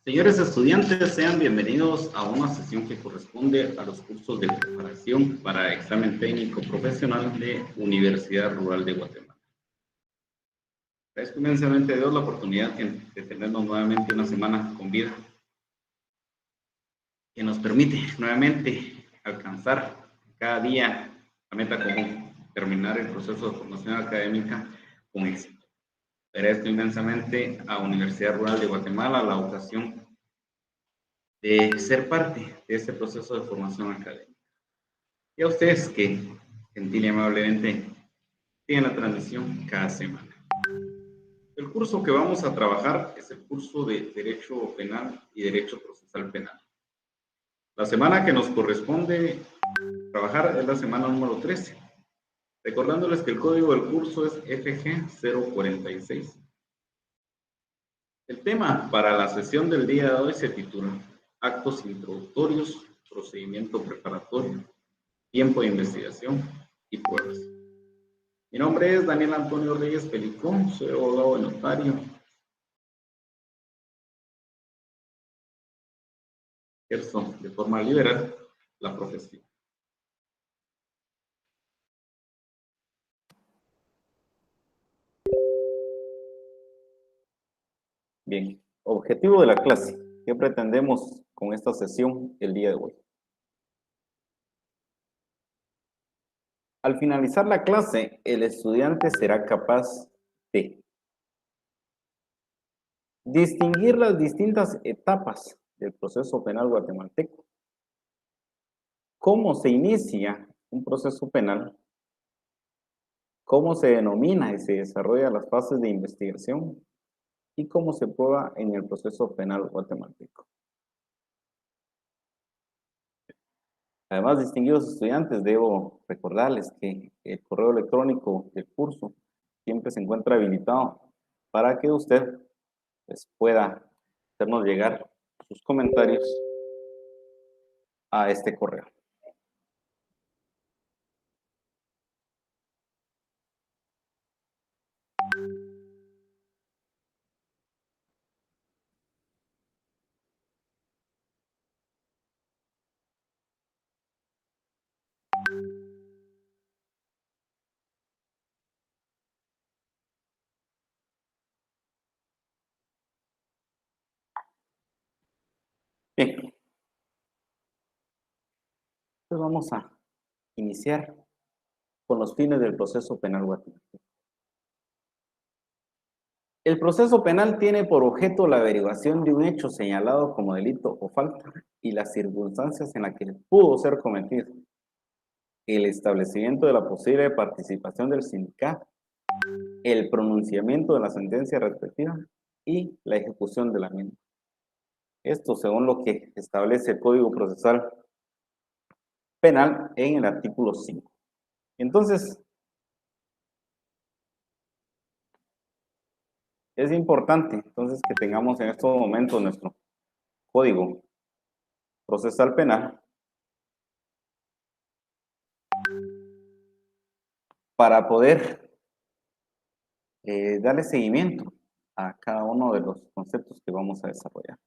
Señores estudiantes, sean bienvenidos a una sesión que corresponde a los cursos de preparación para examen técnico profesional de Universidad Rural de Guatemala. Agradezco inmensamente a Dios la oportunidad de tenernos nuevamente una semana con vida, que nos permite nuevamente alcanzar cada día la meta común, terminar el proceso de formación académica con éxito. Agradezco inmensamente a Universidad Rural de Guatemala la ocasión de ser parte de este proceso de formación académica. Y a ustedes que gentil y amablemente siguen la transmisión cada semana. El curso que vamos a trabajar es el curso de Derecho Penal y Derecho Procesal Penal. La semana que nos corresponde trabajar es la semana número 13. Recordándoles que el código del curso es FG046. El tema para la sesión del día de hoy se titula Actos introductorios, procedimiento preparatorio, tiempo de investigación y pruebas. Mi nombre es Daniel Antonio Reyes Pelicón, soy abogado de notario. Ejerzo de forma liberal la profesión. Bien, objetivo de la clase. ¿Qué pretendemos con esta sesión el día de hoy? Al finalizar la clase, el estudiante será capaz de distinguir las distintas etapas del proceso penal guatemalteco, cómo se inicia un proceso penal, cómo se denomina y se desarrolla las fases de investigación y cómo se prueba en el proceso penal guatemalteco. Además, distinguidos estudiantes, debo recordarles que el correo electrónico del curso siempre se encuentra habilitado para que usted pueda hacernos llegar sus comentarios a este correo. Bien, entonces vamos a iniciar con los fines del proceso penal guatemalteco. El proceso penal tiene por objeto la averiguación de un hecho señalado como delito o falta y las circunstancias en las que pudo ser cometido, el establecimiento de la posible participación del sindicato, el pronunciamiento de la sentencia respectiva y la ejecución de la misma. Esto según lo que establece el Código Procesal Penal en el artículo 5. Entonces, es importante entonces que tengamos en estos momentos nuestro Código Procesal Penal para poder darle seguimiento a cada uno de los conceptos que vamos a desarrollar.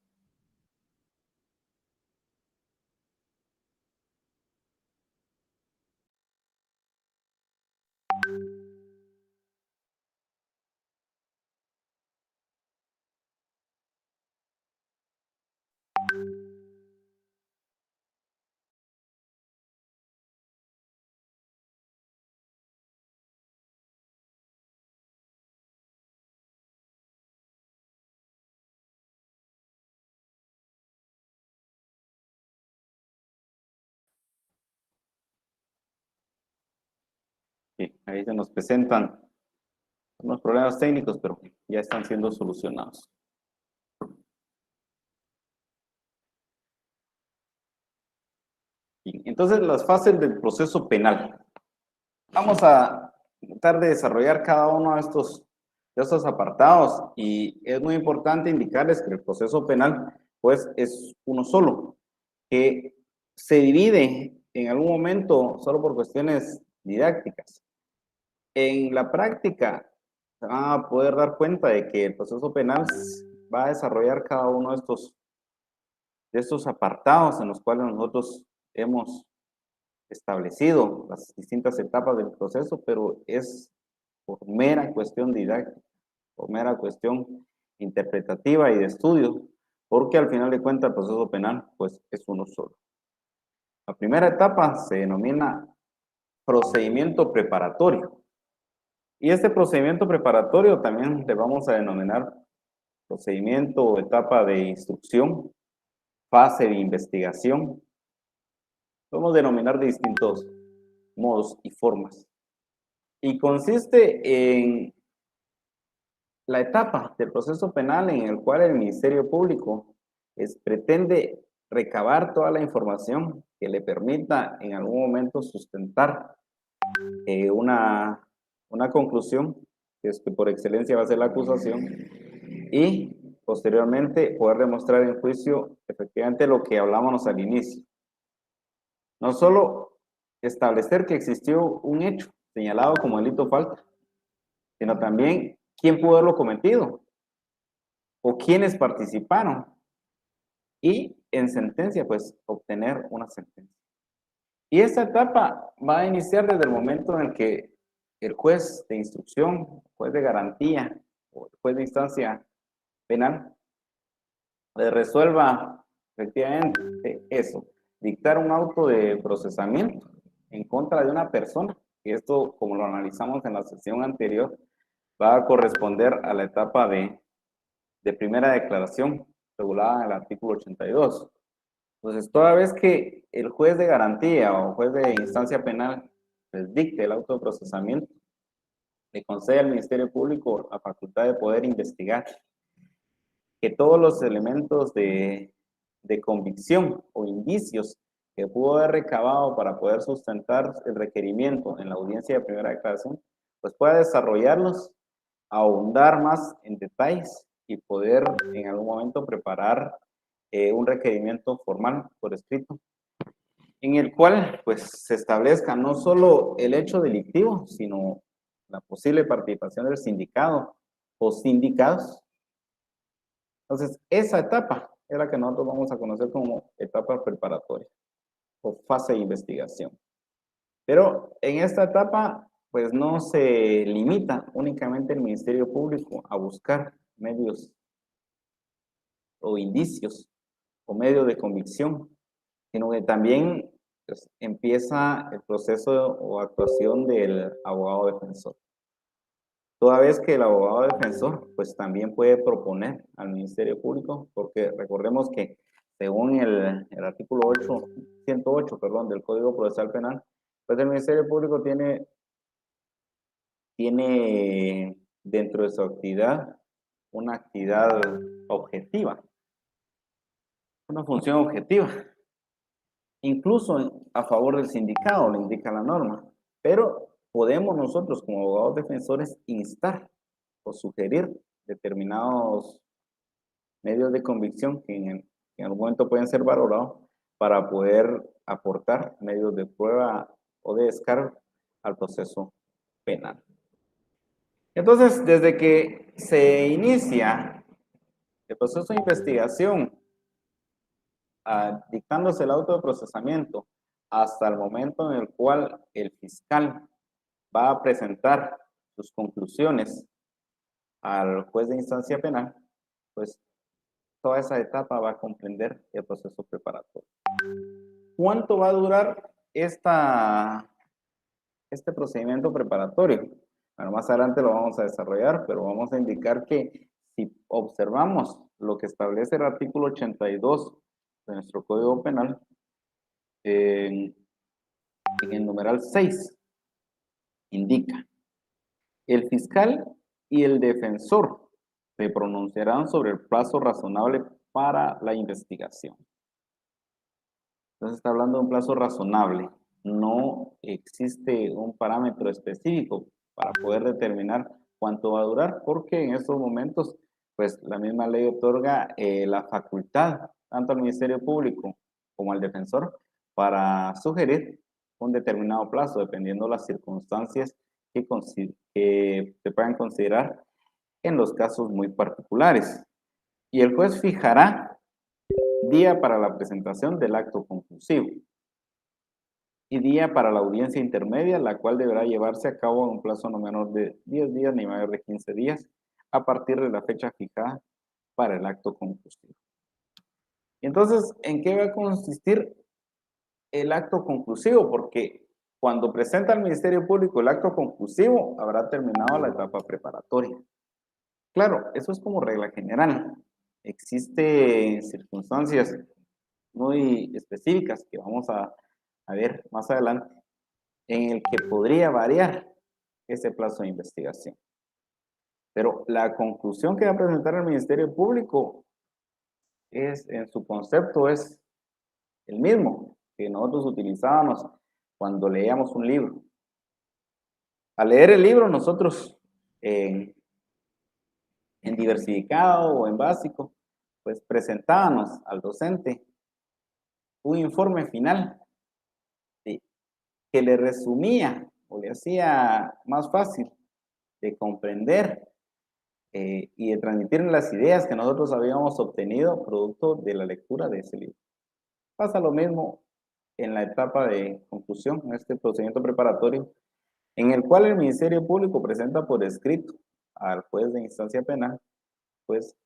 Sí, ahí se nos presentan unos problemas técnicos, pero ya están siendo solucionados. Bien, entonces, las fases del proceso penal. Vamos a tratar de desarrollar cada uno de estos apartados y es muy importante indicarles que el proceso penal pues es uno solo, que se divide en algún momento solo por cuestiones didácticas. En la práctica se van a poder dar cuenta de que el proceso penal va a desarrollar cada uno de estos estos apartados en los cuales nosotros hemos establecido las distintas etapas del proceso, pero es por mera cuestión didáctica, por mera cuestión interpretativa y de estudio, porque al final de cuentas el proceso penal pues es uno solo. La primera etapa se denomina procedimiento preparatorio. Y este procedimiento preparatorio también le vamos a denominar procedimiento o etapa de instrucción, fase de investigación. Podemos denominar de distintos modos y formas. Y consiste en la etapa del proceso penal en el cual el Ministerio Público pretende recabar toda la información que le permita en algún momento sustentar una conclusión, que es que por excelencia va a ser la acusación, y posteriormente poder demostrar en juicio efectivamente lo que hablábamos al inicio. No solo establecer que existió un hecho señalado como delito o falta, sino también quién pudo haberlo cometido o quiénes participaron, y en sentencia pues obtener una sentencia. Y esta etapa va a iniciar desde el momento en el que el juez de instrucción, juez de garantía o el juez de instancia penal resuelva efectivamente eso, dictar un auto de procesamiento en contra de una persona. Y esto, como lo analizamos en la sesión anterior, va a corresponder a la etapa de primera declaración regulada en el artículo 82. Entonces, toda vez que el juez de garantía o juez de instancia penal les dicte el auto de procesamiento, le concede al Ministerio Público la facultad de poder investigar que todos los elementos de convicción o indicios que pudo haber recabado para poder sustentar el requerimiento en la audiencia de primera declaración, pues pueda desarrollarlos, ahondar más en detalles y poder en algún momento preparar un requerimiento formal por escrito, en el cual pues se establezca no solo el hecho delictivo, sino la posible participación del sindicado o sindicados. Entonces, esa etapa es la que nosotros vamos a conocer como etapa preparatoria o fase de investigación. Pero en esta etapa, pues no se limita únicamente el Ministerio Público a buscar medios o indicios o medios de convicción, sino que también pues, empieza el proceso o actuación del abogado defensor. Toda vez que el abogado defensor pues también puede proponer al Ministerio Público, porque recordemos que según el artículo 108, perdón, del Código Procesal Penal, pues el Ministerio Público tiene dentro de su actividad una actividad objetiva, una función objetiva, incluso a favor del sindicado, le indica la norma, pero podemos nosotros como abogados defensores instar o sugerir determinados medios de convicción que en algún momento pueden ser valorados para poder aportar medios de prueba o de descargo al proceso penal. Entonces, desde que se inicia el proceso de investigación, dictándose el auto de procesamiento, hasta el momento en el cual el fiscal va a presentar sus conclusiones al juez de instancia penal, pues toda esa etapa va a comprender el proceso preparatorio. ¿Cuánto va a durar este procedimiento preparatorio? Bueno, más adelante lo vamos a desarrollar, pero vamos a indicar que si observamos lo que establece el artículo 82 de nuestro Código Penal, en el numeral 6, indica: el fiscal y el defensor se pronunciarán sobre el plazo razonable para la investigación. Entonces está hablando de un plazo razonable. No existe un parámetro específico para poder determinar cuánto va a durar, porque en estos momentos, pues la misma ley otorga la facultad tanto al Ministerio Público como al defensor para sugerir un determinado plazo, dependiendo de las circunstancias que se puedan considerar en los casos muy particulares. Y el juez fijará día para la presentación del acto conclusivo y día para la audiencia intermedia, la cual deberá llevarse a cabo en un plazo no menor de 10 días ni mayor de 15 días a partir de la fecha fijada para el acto conclusivo. Entonces, ¿en qué va a consistir el acto conclusivo? Porque cuando presenta al Ministerio Público el acto conclusivo, habrá terminado la etapa preparatoria. Claro, eso es como regla general. Existen circunstancias muy específicas que vamos a ver más adelante, en el que podría variar ese plazo de investigación. Pero la conclusión que va a presentar el Ministerio Público es, en su concepto, es el mismo que nosotros utilizábamos cuando leíamos un libro. Al leer el libro, nosotros en diversificado o en básico, pues presentábamos al docente un informe final que le resumía o le hacía más fácil de comprender y de transmitir las ideas que nosotros habíamos obtenido producto de la lectura de ese libro. Pasa lo mismo en la etapa de conclusión, en este procedimiento preparatorio, en el cual el Ministerio Público presenta por escrito al juez de instancia penal, pues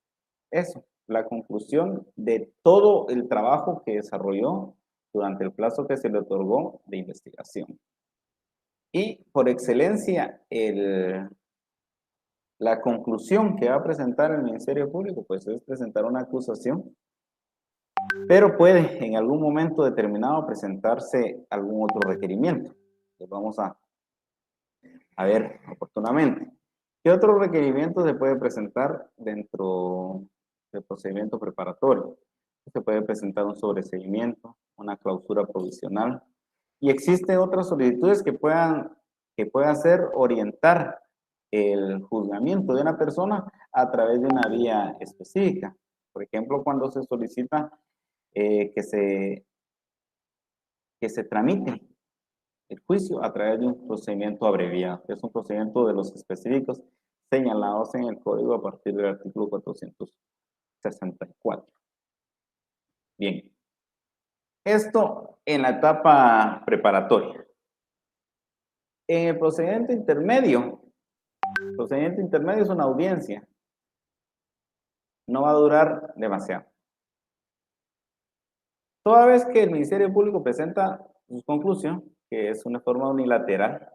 eso, la conclusión de todo el trabajo que desarrolló durante el plazo que se le otorgó de investigación. Y por excelencia, la conclusión que va a presentar el Ministerio Público, pues es presentar una acusación, pero puede en algún momento determinado presentarse algún otro requerimiento. Pues vamos a ver oportunamente. ¿Qué otro requerimiento se puede presentar dentro del procedimiento preparatorio? Se puede presentar un sobreseimiento, una clausura provisional, y existen otras solicitudes que puedan hacer orientar el juzgamiento de una persona a través de una vía específica. Por ejemplo, cuando se solicita que se tramite el juicio a través de un procedimiento abreviado, que es un procedimiento de los específicos señalados en el código a partir del artículo 464. Bien, esto en la etapa preparatoria. En el procedimiento intermedio es una audiencia. No va a durar demasiado. Toda vez que el Ministerio Público presenta su conclusión, que es una forma unilateral,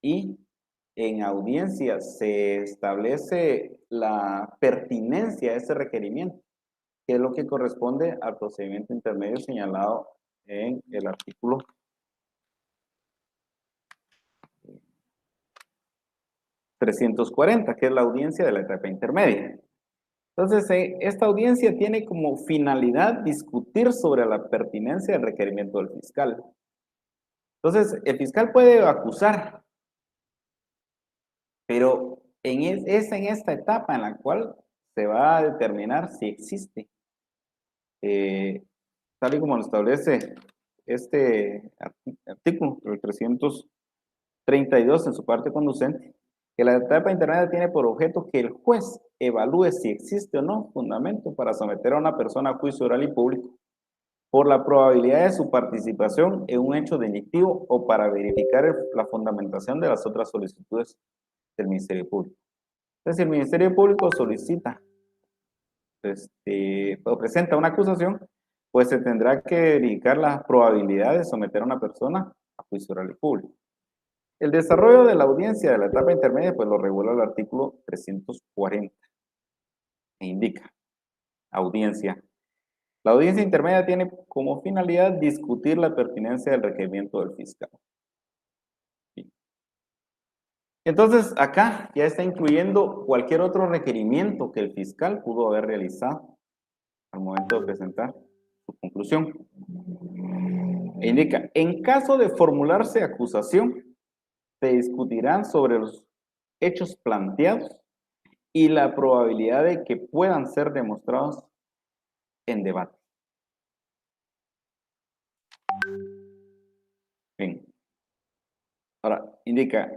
y en audiencia se establece la pertinencia de ese requerimiento, que es lo que corresponde al procedimiento intermedio señalado en el artículo 340, que es la audiencia de la etapa intermedia. Entonces, esta audiencia tiene como finalidad discutir sobre la pertinencia del requerimiento del fiscal. Entonces, el fiscal puede acusar, pero es en esta etapa en la cual se va a determinar si existe, tal y como lo establece este artículo, el 332 en su parte conducente, que la etapa intermedia tiene por objeto que el juez evalúe si existe o no fundamento para someter a una persona a juicio oral y público por la probabilidad de su participación en un hecho delictivo o para verificar la fundamentación de las otras solicitudes del Ministerio Público. Entonces, si el Ministerio Público solicita o presenta una acusación, pues se tendrá que verificar la probabilidad de someter a una persona a juicio oral y público. El desarrollo de la audiencia de la etapa intermedia, pues lo regula el artículo 340 e indica audiencia. La audiencia intermedia tiene como finalidad discutir la pertinencia del requerimiento del fiscal. Entonces, acá ya está incluyendo cualquier otro requerimiento que el fiscal pudo haber realizado al momento de presentar su conclusión. E indica, en caso de formularse acusación, se discutirán sobre los hechos planteados y la probabilidad de que puedan ser demostrados en debate. Bien. Ahora, indica,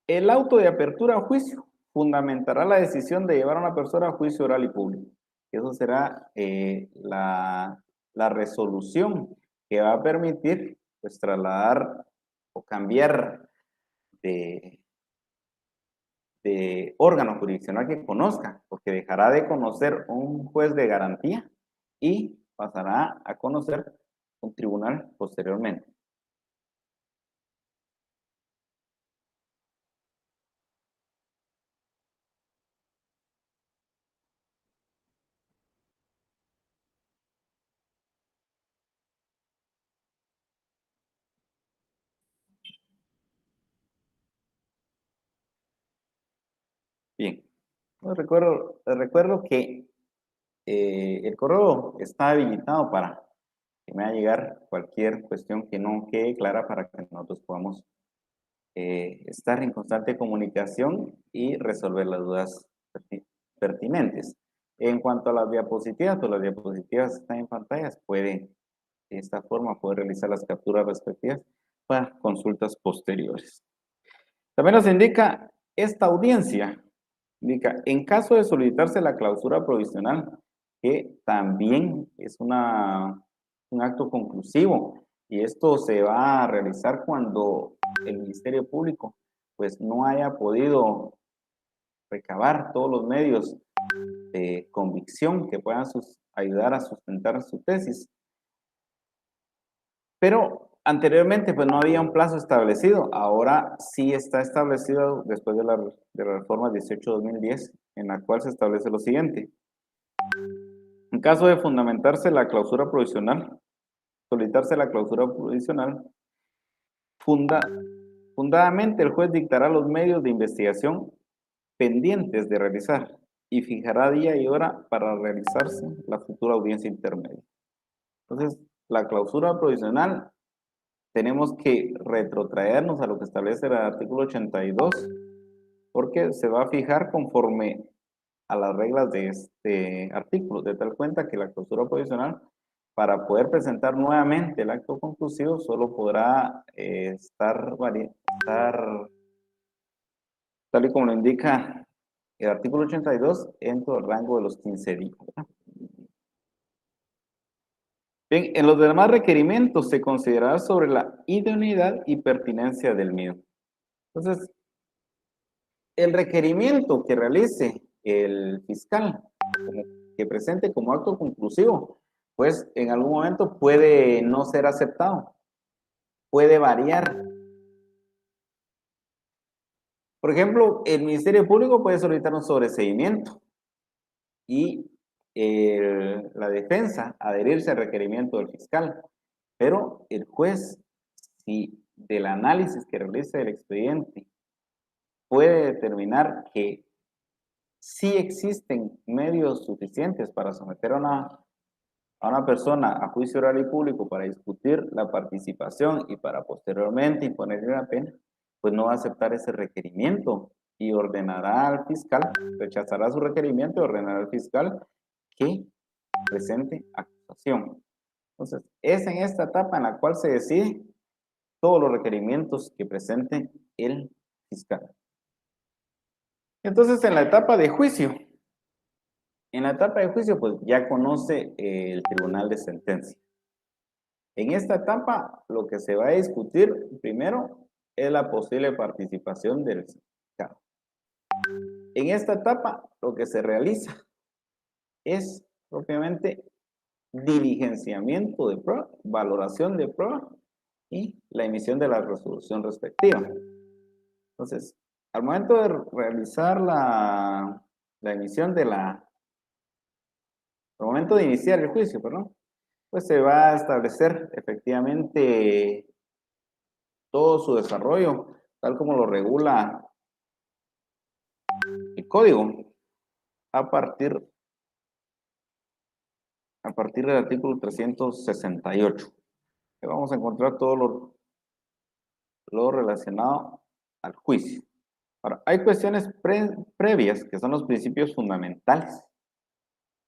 el auto de apertura a juicio fundamentará la decisión de llevar a una persona a juicio oral y público. Eso será la resolución que va a permitir pues trasladar o cambiar de, de órgano jurisdiccional que conozca, porque dejará de conocer un juez de garantía y pasará a conocer un tribunal posteriormente. Bien, les recuerdo que el correo está habilitado para que me haga llegar cualquier cuestión que no quede clara para que nosotros podamos estar en constante comunicación y resolver las dudas pertinentes. En cuanto a las diapositivas, pues las diapositivas están en pantallas, puede de esta forma poder realizar las capturas respectivas para consultas posteriores. También nos indica esta audiencia, indica, en caso de solicitarse la clausura provisional, que también es un acto conclusivo, y esto se va a realizar cuando el Ministerio Público pues no haya podido recabar todos los medios de convicción que puedan ayudar a sustentar su tesis. Pero anteriormente pues no había un plazo establecido, ahora sí está establecido después de la reforma 18-2010, en la cual se establece lo siguiente. En caso de fundamentarse la clausura provisional, solicitarse la clausura provisional, fundadamente el juez dictará los medios de investigación pendientes de realizar y fijará día y hora para realizarse la futura audiencia intermedia. Entonces, la clausura provisional tenemos que retrotraernos a lo que establece el artículo 82, porque se va a fijar conforme a las reglas de este artículo, de tal cuenta que la clausura provisional, para poder presentar nuevamente el acto conclusivo, solo podrá estar tal y como lo indica el artículo 82, dentro del rango de los 15 días. Bien, en los demás requerimientos se considerará sobre la idoneidad y pertinencia del mismo. Entonces, el requerimiento que realice el fiscal, que presente como acto conclusivo, pues en algún momento puede no ser aceptado, puede variar. Por ejemplo, el Ministerio Público puede solicitar un sobreseimiento y la defensa adherirse al requerimiento del fiscal, pero el juez, si del análisis que realice el expediente puede determinar que sí existen medios suficientes para someter a una persona a juicio oral y público para discutir la participación y para posteriormente imponerle una pena, pues no va a aceptar ese requerimiento y ordenará al fiscal, rechazará su requerimiento y ordenará al fiscal que presente acusación. Entonces, es en esta etapa en la cual se decide todos los requerimientos que presente el fiscal. Entonces, en la etapa de juicio, pues ya conoce el tribunal de sentencia. En esta etapa, lo que se va a discutir primero es la posible participación del fiscal. En esta etapa, lo que se realiza es propiamente diligenciamiento de prueba, valoración de prueba y la emisión de la resolución respectiva. Entonces, al momento de realizar la emisión de al momento de iniciar el juicio, perdón, pues se va a establecer efectivamente todo su desarrollo, tal como lo regula el código, a partir, del artículo 368. Que vamos a encontrar todo lo relacionado al juicio. Ahora, hay cuestiones previas que son los principios fundamentales.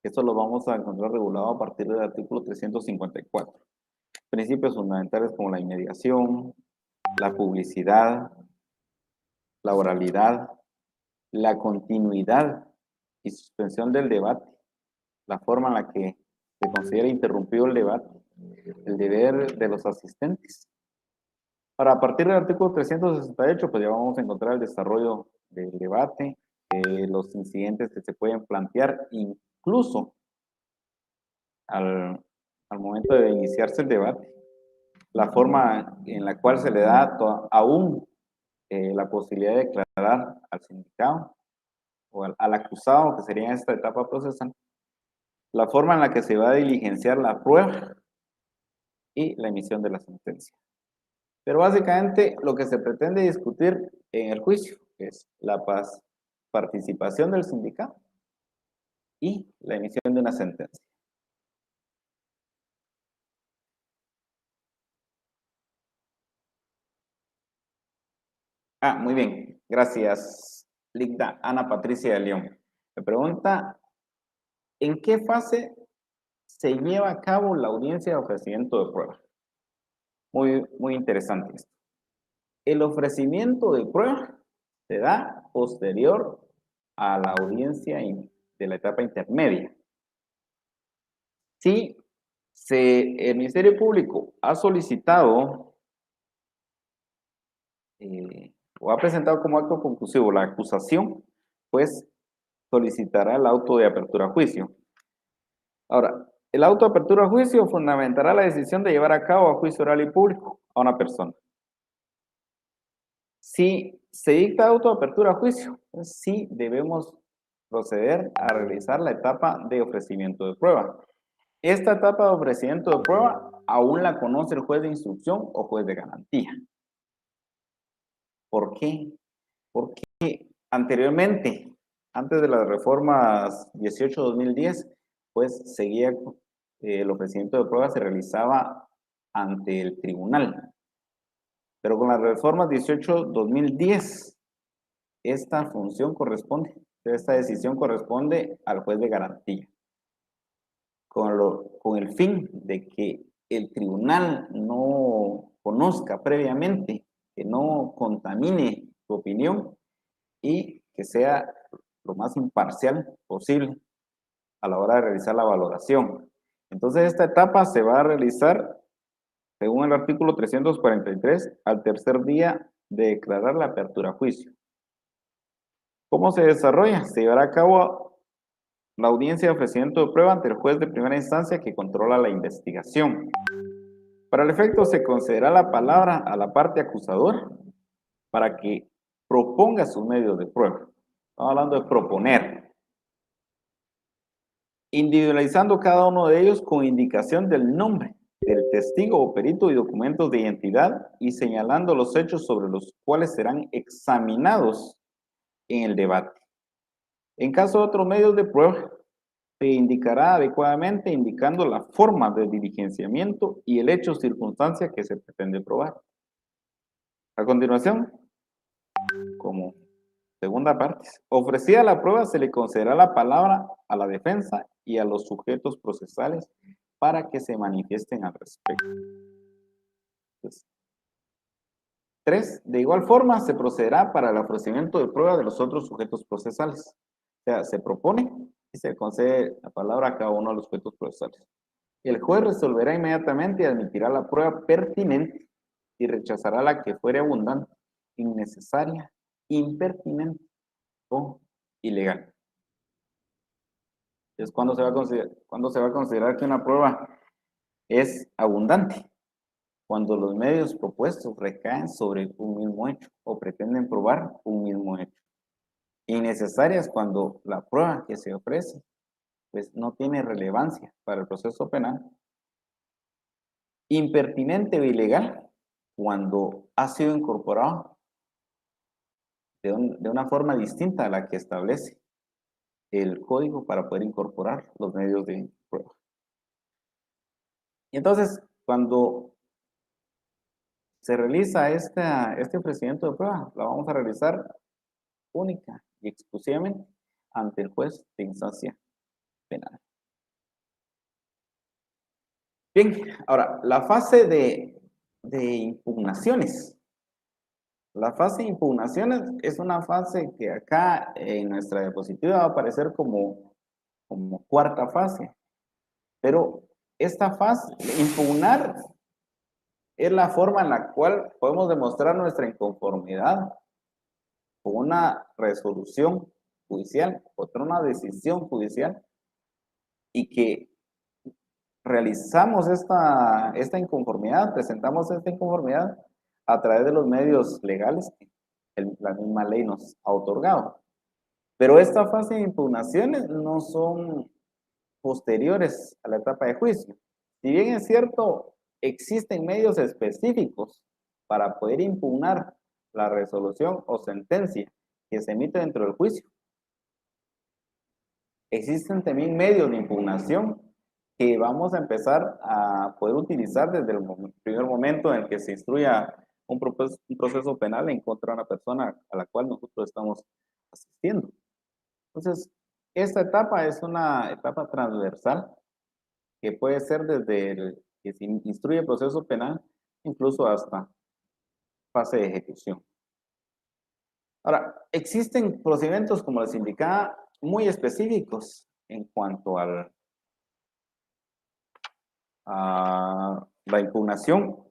Esto lo vamos a encontrar regulado a partir del artículo 354. Principios fundamentales como la inmediación, la publicidad, la oralidad, la continuidad y suspensión del debate, la forma en la que se considera interrumpido el debate, el deber de los asistentes. Ahora, a partir del artículo 368, pues ya vamos a encontrar el desarrollo del debate, los incidentes que se pueden plantear, incluso al momento de iniciarse el debate, la forma en la cual se le da aún la posibilidad de declarar al sindicado o al acusado, que sería en esta etapa procesal, la forma en la que se va a diligenciar la prueba y la emisión de la sentencia. Pero básicamente lo que se pretende discutir en el juicio es la participación del sindicato y la emisión de una sentencia. Muy bien. Gracias, Ligda Ana Patricia de León. Me pregunta, ¿en qué fase se lleva a cabo la audiencia de ofrecimiento de prueba? Muy interesante esto. El ofrecimiento de prueba se da posterior a la audiencia de la etapa intermedia. Si el Ministerio Público ha solicitado o ha presentado como acto conclusivo la acusación, pues solicitará el auto de apertura a juicio. Ahora, el auto de apertura a juicio fundamentará la decisión de llevar a cabo a juicio oral y público a una persona. Si se dicta auto de apertura a juicio, pues sí debemos proceder a realizar la etapa de ofrecimiento de prueba. Esta etapa de ofrecimiento de prueba aún la conoce el juez de instrucción o juez de garantía. ¿Por qué? Porque anteriormente, antes de las reformas 18-2010, pues seguía el ofrecimiento de prueba se realizaba ante el tribunal. Pero con las reformas 18-2010, esta decisión corresponde al juez de garantía. Con el fin de que el tribunal no conozca previamente, que no contamine su opinión y que sea lo más imparcial posible a la hora de realizar la valoración. Entonces, esta etapa se va a realizar, según el artículo 343, al tercer día de declarar la apertura a juicio. ¿Cómo se desarrolla? Se llevará a cabo la audiencia de ofrecimiento de prueba ante el juez de primera instancia que controla la investigación. Para el efecto, se concederá la palabra a la parte acusadora para que proponga sus medios de prueba. Estamos hablando de proponer, individualizando cada uno de ellos con indicación del nombre del testigo o perito y documentos de identidad y señalando los hechos sobre los cuales serán examinados en el debate. En caso de otros medios de prueba, se indicará adecuadamente indicando la forma de diligenciamiento y el hecho o circunstancia que se pretende probar. A continuación, como segunda parte, ofrecida la prueba, se le concederá la palabra a la defensa y a los sujetos procesales para que se manifiesten al respecto. Entonces, 3. De igual forma, se procederá para el ofrecimiento de prueba de los otros sujetos procesales. O sea, se propone y se concede la palabra a cada uno de los sujetos procesales. El juez resolverá inmediatamente y admitirá la prueba pertinente y rechazará la que fuere abundante, innecesaria, impertinente o ilegal. Entonces, ¿cuándo se va a considerar que una prueba es abundante? Cuando los medios propuestos recaen sobre un mismo hecho o pretenden probar un mismo hecho. Innecesarias cuando la prueba que se ofrece pues no tiene relevancia para el proceso penal. Impertinente o ilegal cuando ha sido incorporado de una forma distinta a la que establece el código para poder incorporar los medios de prueba. Y entonces, cuando se realiza este ofrecimiento de prueba, la vamos a realizar única y exclusivamente ante el juez de instancia penal. Bien, ahora, la fase de impugnaciones. La fase de impugnaciones es una fase que acá en nuestra diapositiva va a aparecer como como cuarta fase. Pero esta fase, impugnar, es la forma en la cual podemos demostrar nuestra inconformidad con una resolución judicial, contra una decisión judicial, y que realizamos esta inconformidad, presentamos esta inconformidad a través de los medios legales que la misma ley nos ha otorgado. Pero esta fase de impugnaciones no son posteriores a la etapa de juicio. Si bien es cierto, existen medios específicos para poder impugnar la resolución o sentencia que se emite dentro del juicio, existen también medios de impugnación que vamos a empezar a poder utilizar desde el primer momento en el que se instruya un proceso penal en contra de una persona a la cual nosotros estamos asistiendo. Entonces, esta etapa es una etapa transversal que puede ser desde el que se instruye el proceso penal, incluso hasta fase de ejecución. Ahora, existen procedimientos, como les indicaba, muy específicos en cuanto a la impugnación,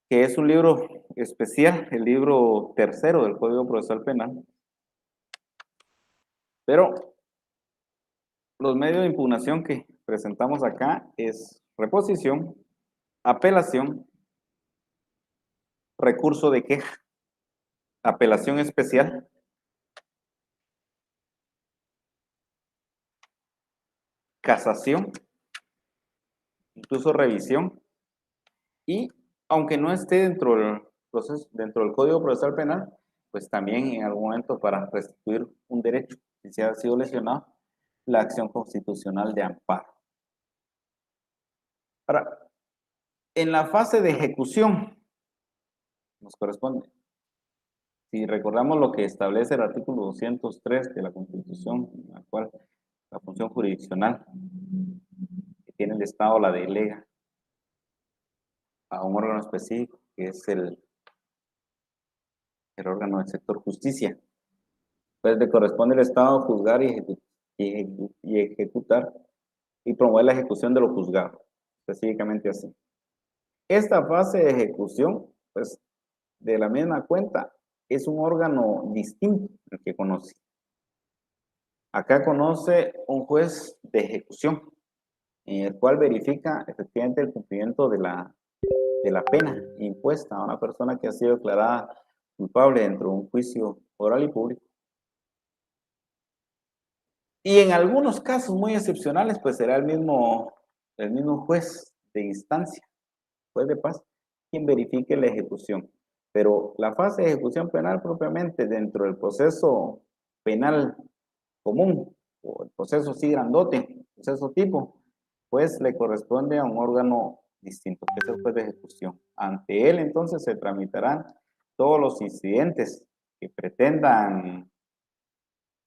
que es un libro especial, el libro tercero del Código Procesal Penal. Pero los medios de impugnación que presentamos acá es reposición, apelación, recurso de queja, apelación especial, casación, incluso revisión, y aunque no esté dentro del proceso, dentro del Código Procesal Penal, pues también en algún momento para restituir un derecho si se ha sido lesionado, la acción constitucional de amparo. Ahora, en la fase de ejecución nos corresponde, si recordamos lo que establece el artículo 203 de la Constitución, en la cual la función jurisdiccional que tiene el Estado la delega a un órgano específico, que es el órgano del sector justicia. Pues le corresponde al Estado juzgar y ejecutar y promover la ejecución de lo juzgado, específicamente así. Esta fase de ejecución, pues de la misma cuenta, es un órgano distinto al que conoce. Acá conoce un juez de ejecución, en el cual verifica efectivamente el cumplimiento de la pena impuesta a una persona que ha sido declarada culpable dentro de un juicio oral y público. Y en algunos casos muy excepcionales, pues será el mismo juez de instancia, juez de paz, quien verifique la ejecución. Pero la fase de ejecución penal propiamente dentro del proceso penal común, o el proceso sí grandote, proceso tipo, pues le corresponde a un órgano distinto, que es el juez de ejecución. Ante él entonces se tramitarán todos los incidentes que pretendan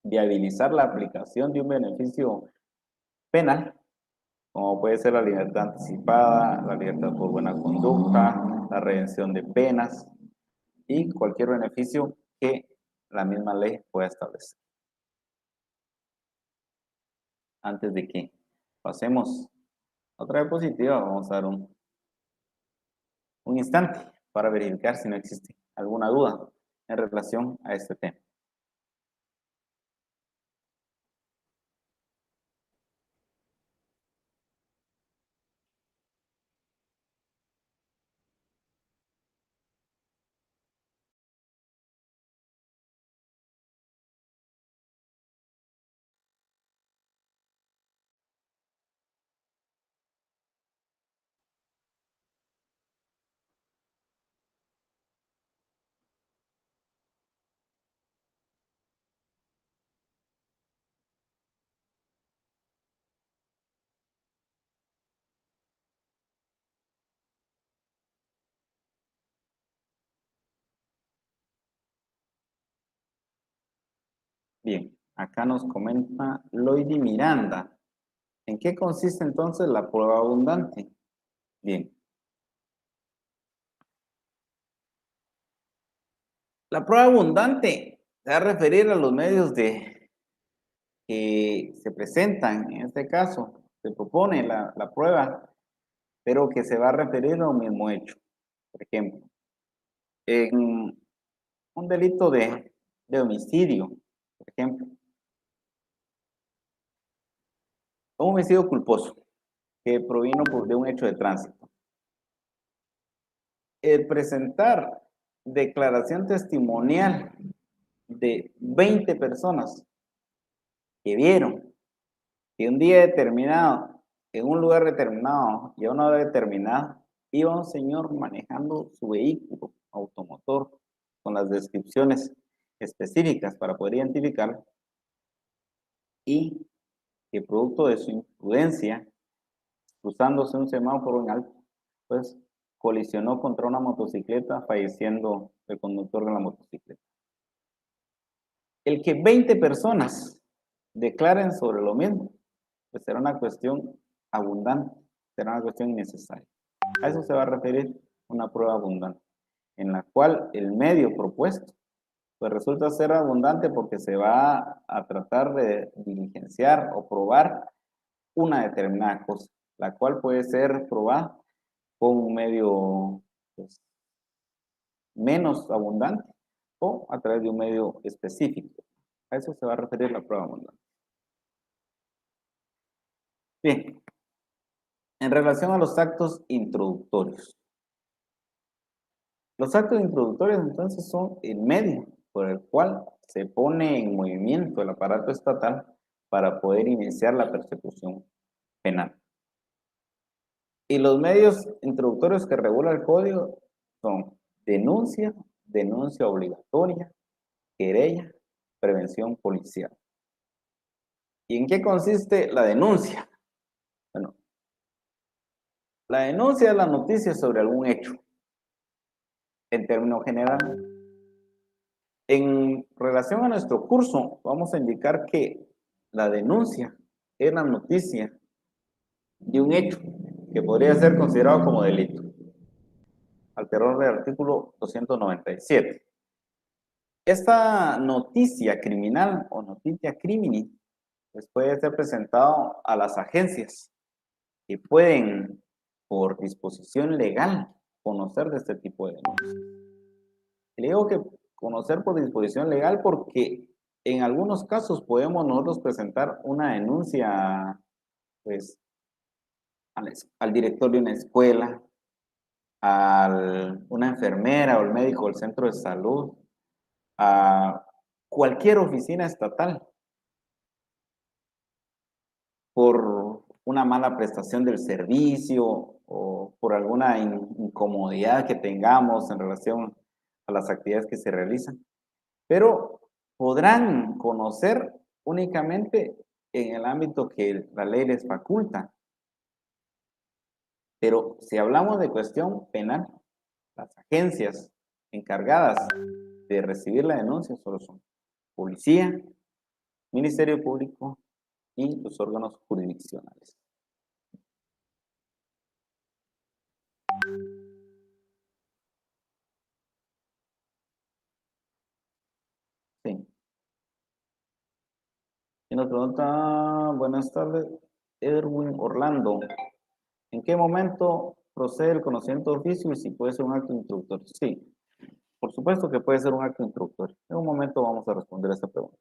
viabilizar la aplicación de un beneficio penal, como puede ser la libertad anticipada, la libertad por buena conducta, la redención de penas y cualquier beneficio que la misma ley pueda establecer. Antes de que pasemos a otra diapositiva, vamos a dar un instante para verificar si no existe alguna duda en relación a este tema. Bien, acá nos comenta Loidi Miranda. ¿En qué consiste entonces la prueba abundante? Bien. La prueba abundante se va a referir a los medios de que se presentan, en este caso, se propone la prueba, pero que se va a referir a un mismo hecho. Por ejemplo, en un delito de homicidio, por ejemplo, un homicidio culposo que provino de un hecho de tránsito. El presentar declaración testimonial de 20 personas que vieron que un día determinado, en un lugar determinado y a una hora determinada, iba un señor manejando su vehículo automotor con las descripciones específicas para poder identificarlo y que producto de su imprudencia, cruzándose un semáforo en alto, pues colisionó contra una motocicleta, falleciendo el conductor de la motocicleta. El que 20 personas declaren sobre lo mismo, pues será una cuestión abundante, será una cuestión innecesaria. A eso se va a referir una prueba abundante, en la cual el medio propuesto pues resulta ser abundante porque se va a tratar de diligenciar o probar una determinada cosa, la cual puede ser probada con un medio pues, menos abundante o a través de un medio específico. A eso se va a referir la prueba abundante. Bien, en relación a los actos introductorios. Los actos introductorios entonces son el medio por el cual se pone en movimiento el aparato estatal para poder iniciar la persecución penal. Y los medios introductorios que regula el código son denuncia, denuncia obligatoria, querella, prevención policial. ¿Y en qué consiste la denuncia? Bueno, la denuncia es la noticia sobre algún hecho, en términos generales. En relación a nuestro curso, vamos a indicar que la denuncia es la noticia de un hecho que podría ser considerado como delito, al tenor del artículo 297. Esta noticia criminal o noticia crimini pues puede ser presentado a las agencias que pueden, por disposición legal, conocer de este tipo de denuncias. Le digo que conocer por disposición legal porque en algunos casos podemos nosotros presentar una denuncia pues al director de una escuela, a una enfermera o el médico del centro de salud, a cualquier oficina estatal por una mala prestación del servicio o por alguna incomodidad que tengamos en relación a las actividades que se realizan. Pero podrán conocer únicamente en el ámbito que la ley les faculta. Pero si hablamos de cuestión penal, las agencias encargadas de recibir la denuncia solo son policía, Ministerio Público y los órganos jurisdiccionales. Sí. Y nos pregunta, buenas tardes, Erwin Orlando. ¿En qué momento procede el conocimiento de oficio y si puede ser un acto introductorio? Sí, por supuesto que puede ser un acto introductorio. En un momento vamos a responder a esta pregunta.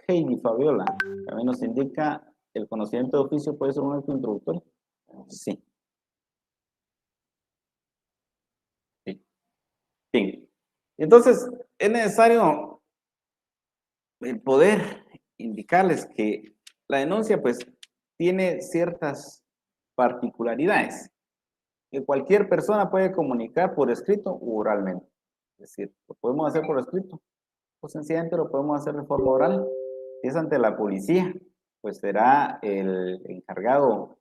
Heidi Fabiola, también nos indica, ¿el conocimiento de oficio puede ser un acto introductorio? Sí. Sí. Sí. Entonces, es necesario el poder indicarles que la denuncia pues tiene ciertas particularidades que cualquier persona puede comunicar por escrito u oralmente. Es decir, lo podemos hacer por escrito o sencillamente lo podemos hacer de forma oral. Si es ante la policía, pues será el encargado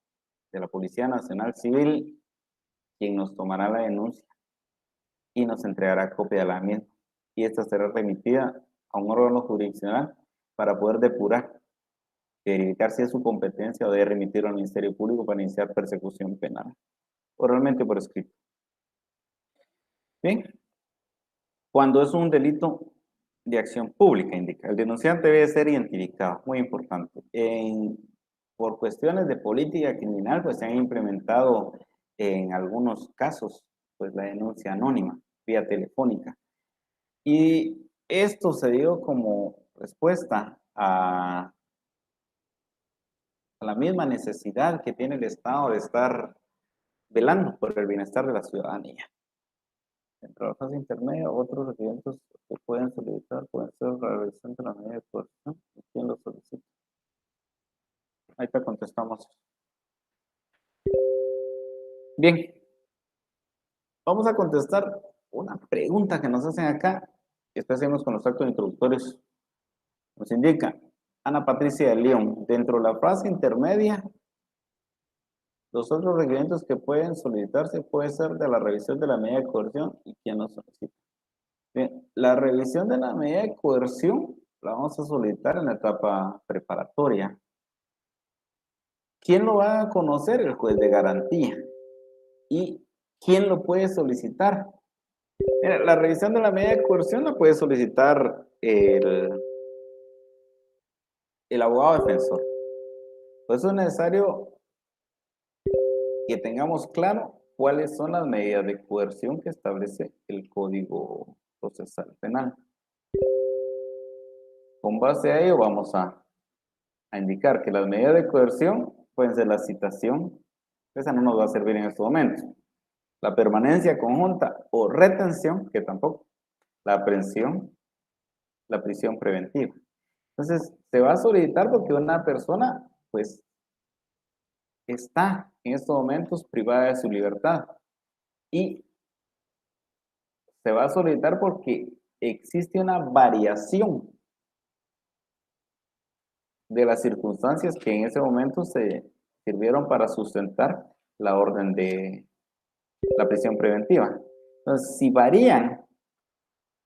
de la Policía Nacional Civil quien nos tomará la denuncia y nos entregará copia de la misma. Y esta será remitida a un órgano jurisdiccional para poder depurar, verificar si es su competencia o debe remitirlo al Ministerio Público para iniciar persecución penal. Oralmente por escrito. Bien, cuando es un delito de acción pública indica. El denunciante debe ser identificado, muy importante. Por cuestiones de política criminal, pues se han implementado en algunos casos, pues la denuncia anónima, vía telefónica. Y esto se dio como respuesta a la misma necesidad que tiene el Estado de estar velando por el bienestar de la ciudadanía. Dentro de la fase intermedia, otros requerimientos que pueden solicitar pueden ser la revisión de la medida de coerción y quién lo solicita. Ahí te contestamos. Bien, vamos a contestar una pregunta que nos hacen acá, que hacemos con los actos introductorios. Nos indica Ana Patricia de León, dentro de la fase intermedia, los otros requerimientos que pueden solicitarse puede ser de la revisión de la medida de coerción y quién lo solicita. Bien, la revisión de la medida de coerción la vamos a solicitar en la etapa preparatoria. ¿Quién lo va a conocer? El juez de garantía. ¿Y quién lo puede solicitar? Mira, la revisión de la medida de coerción la puede solicitar el abogado defensor. Por eso es necesario que tengamos claro cuáles son las medidas de coerción que establece el Código Procesal Penal. Con base a ello vamos a indicar que las medidas de coerción pueden ser la citación, esa no nos va a servir en este momento, la permanencia conjunta o retención, que tampoco, la aprehensión, la prisión preventiva. Entonces, se va a solicitar porque una persona, pues, está en estos momentos privada de su libertad y se va a solicitar porque existe una variación de las circunstancias que en ese momento se sirvieron para sustentar la orden de la prisión preventiva. Entonces, si varían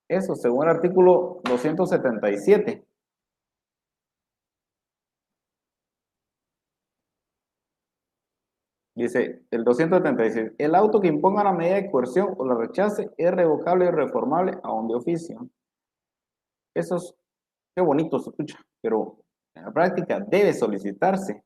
eso según el artículo 277, dice el 276, el auto que imponga la medida de coerción o la rechace es revocable y irreformable aún de oficio. Eso es, qué bonito se escucha, pero en la práctica debe solicitarse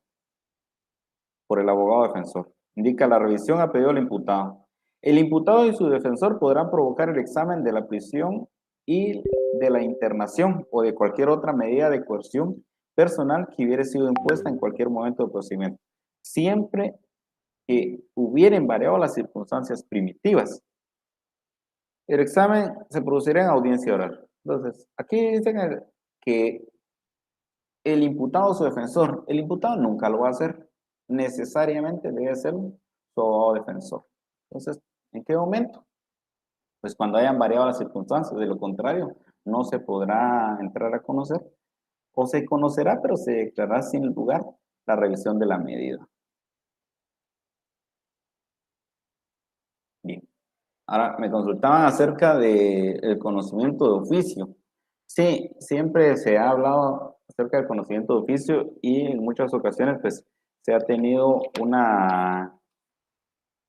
por el abogado defensor. Indica la revisión a pedido del imputado. El imputado y su defensor podrán provocar el examen de la prisión y de la internación o de cualquier otra medida de coerción personal que hubiera sido impuesta en cualquier momento del procedimiento, siempre que hubieran variado las circunstancias primitivas. El examen se producirá en audiencia oral. Entonces, aquí dicen que el imputado o su defensor, el imputado nunca lo va a hacer, necesariamente debe ser su abogado defensor. Entonces, ¿en qué momento? Pues cuando hayan variado las circunstancias, de lo contrario, no se podrá entrar a conocer, o se conocerá, pero se declarará sin lugar la revisión de la medida. Bien. Ahora, me consultaban acerca del conocimiento de oficio. Sí, siempre se ha hablado acerca del conocimiento de oficio y en muchas ocasiones pues se ha tenido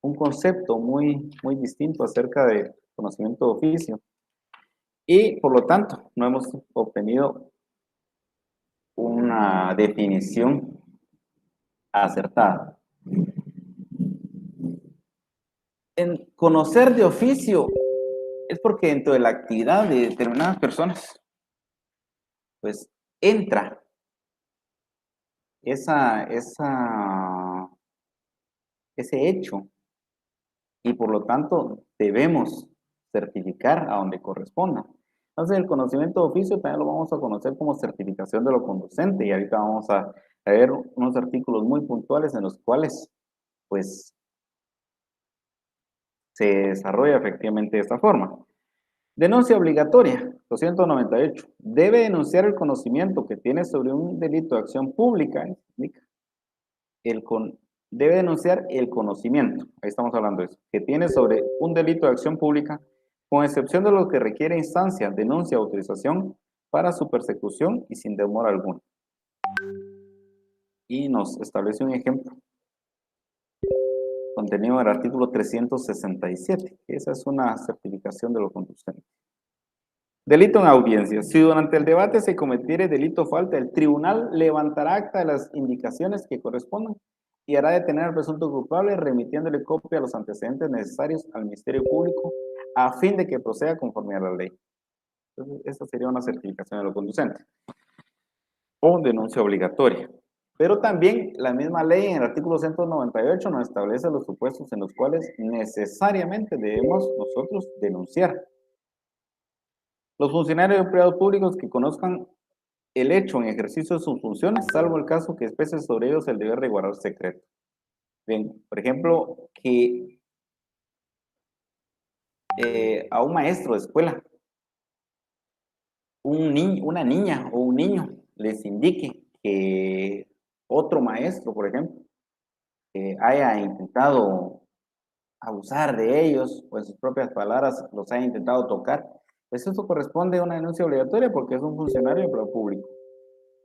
un concepto muy distinto acerca del conocimiento de oficio y por lo tanto no hemos obtenido una definición acertada. En conocer de oficio es porque dentro de la actividad de determinadas personas pues entra ese hecho y por lo tanto debemos certificar a donde corresponda. Entonces el conocimiento de oficio también lo vamos a conocer como certificación de lo conducente y ahorita vamos a ver unos artículos muy puntuales en los cuales pues se desarrolla efectivamente de esta forma. Denuncia obligatoria, 298. Debe denunciar el conocimiento que tiene sobre un delito de acción pública, debe denunciar el conocimiento, ahí estamos hablando de eso, que tiene sobre un delito de acción pública, con excepción de lo que requiere instancia, denuncia o autorización para su persecución y sin demora alguna. Y nos establece un ejemplo contenido en el artículo 367, que esa es una certificación de lo conducente. Delito en audiencia. Si durante el debate se cometiere delito o falta, el tribunal levantará acta de las indicaciones que correspondan y hará detener al presunto culpable remitiéndole copia de los antecedentes necesarios al Ministerio Público a fin de que proceda conforme a la ley. Entonces, esta sería una certificación de lo conducente o denuncia obligatoria. Pero también la misma ley en el artículo 198 nos establece los supuestos en los cuales necesariamente debemos nosotros denunciar. Los funcionarios y empleados públicos que conozcan el hecho en ejercicio de sus funciones, salvo el caso que pese sobre ellos el deber de guardar secreto. Bien, por ejemplo, que a un maestro de escuela, una niña o un niño les indique que otro maestro, por ejemplo, haya intentado abusar de ellos o en sus propias palabras los haya intentado tocar, pues eso corresponde a una denuncia obligatoria porque es un funcionario de empleo público.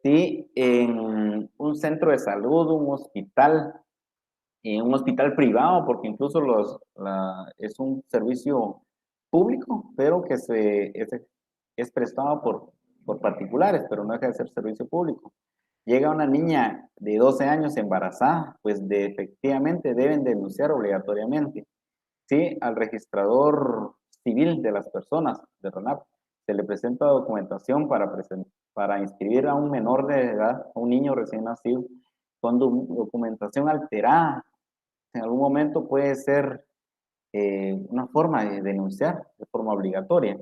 Si en un centro de salud, en un hospital privado, porque incluso es un servicio público, pero que es prestado por particulares, pero no deja de ser servicio público. Llega una niña de 12 años embarazada, pues efectivamente deben denunciar obligatoriamente. Sí, al registrador civil de las personas de RENAP se le presenta documentación para inscribir a un menor de edad, a un niño recién nacido, con documentación alterada. En algún momento puede ser una forma de denunciar de forma obligatoria.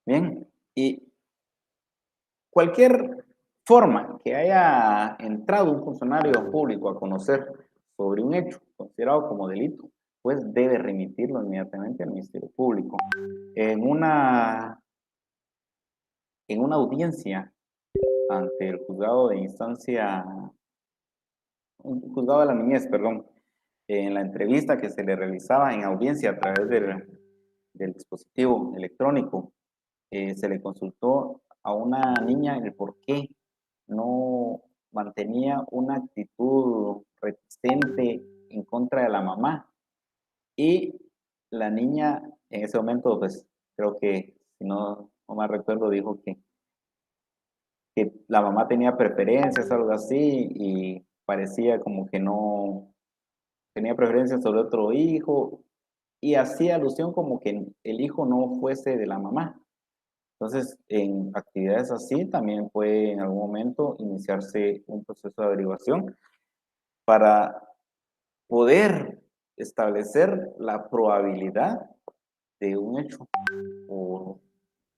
Bien, y cualquier forma que haya entrado un funcionario público a conocer sobre un hecho considerado como delito, pues debe remitirlo inmediatamente al Ministerio Público. En una, en una audiencia ante el juzgado de instancia, un juzgado de la niñez, perdón, en la entrevista que se le realizaba en audiencia a través del dispositivo electrónico, se le consultó a una niña el por qué no mantenía una actitud reticente en contra de la mamá. Y la niña en ese momento, pues creo que, si no mal recuerdo, dijo que la mamá tenía preferencias, algo así, y parecía como que no tenía preferencias sobre otro hijo, y hacía alusión como que el hijo no fuese de la mamá. Entonces, en actividades así también puede en algún momento iniciarse un proceso de averiguación para poder establecer la probabilidad de un hecho o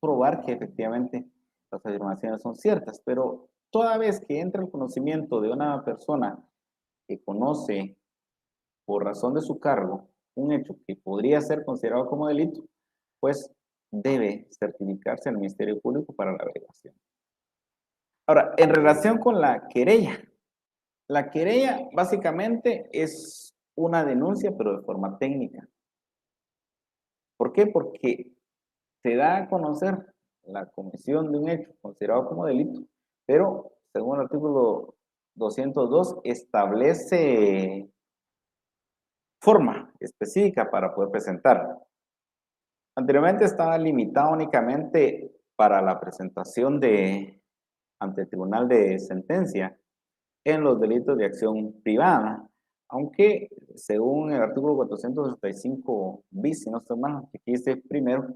probar que efectivamente las afirmaciones son ciertas. Pero toda vez que entra el conocimiento de una persona que conoce por razón de su cargo un hecho que podría ser considerado como delito, pues debe certificarse al Ministerio Público para la averiguación. Ahora, en relación con la querella básicamente es una denuncia, pero de forma técnica. ¿Por qué? Porque se da a conocer la comisión de un hecho considerado como delito, pero según el artículo 202 establece forma específica para poder presentar. Anteriormente estaba limitado únicamente para la presentación ante el tribunal de sentencia en los delitos de acción privada, aunque según el artículo 465 bis, si no estoy mal, que aquí dice primero,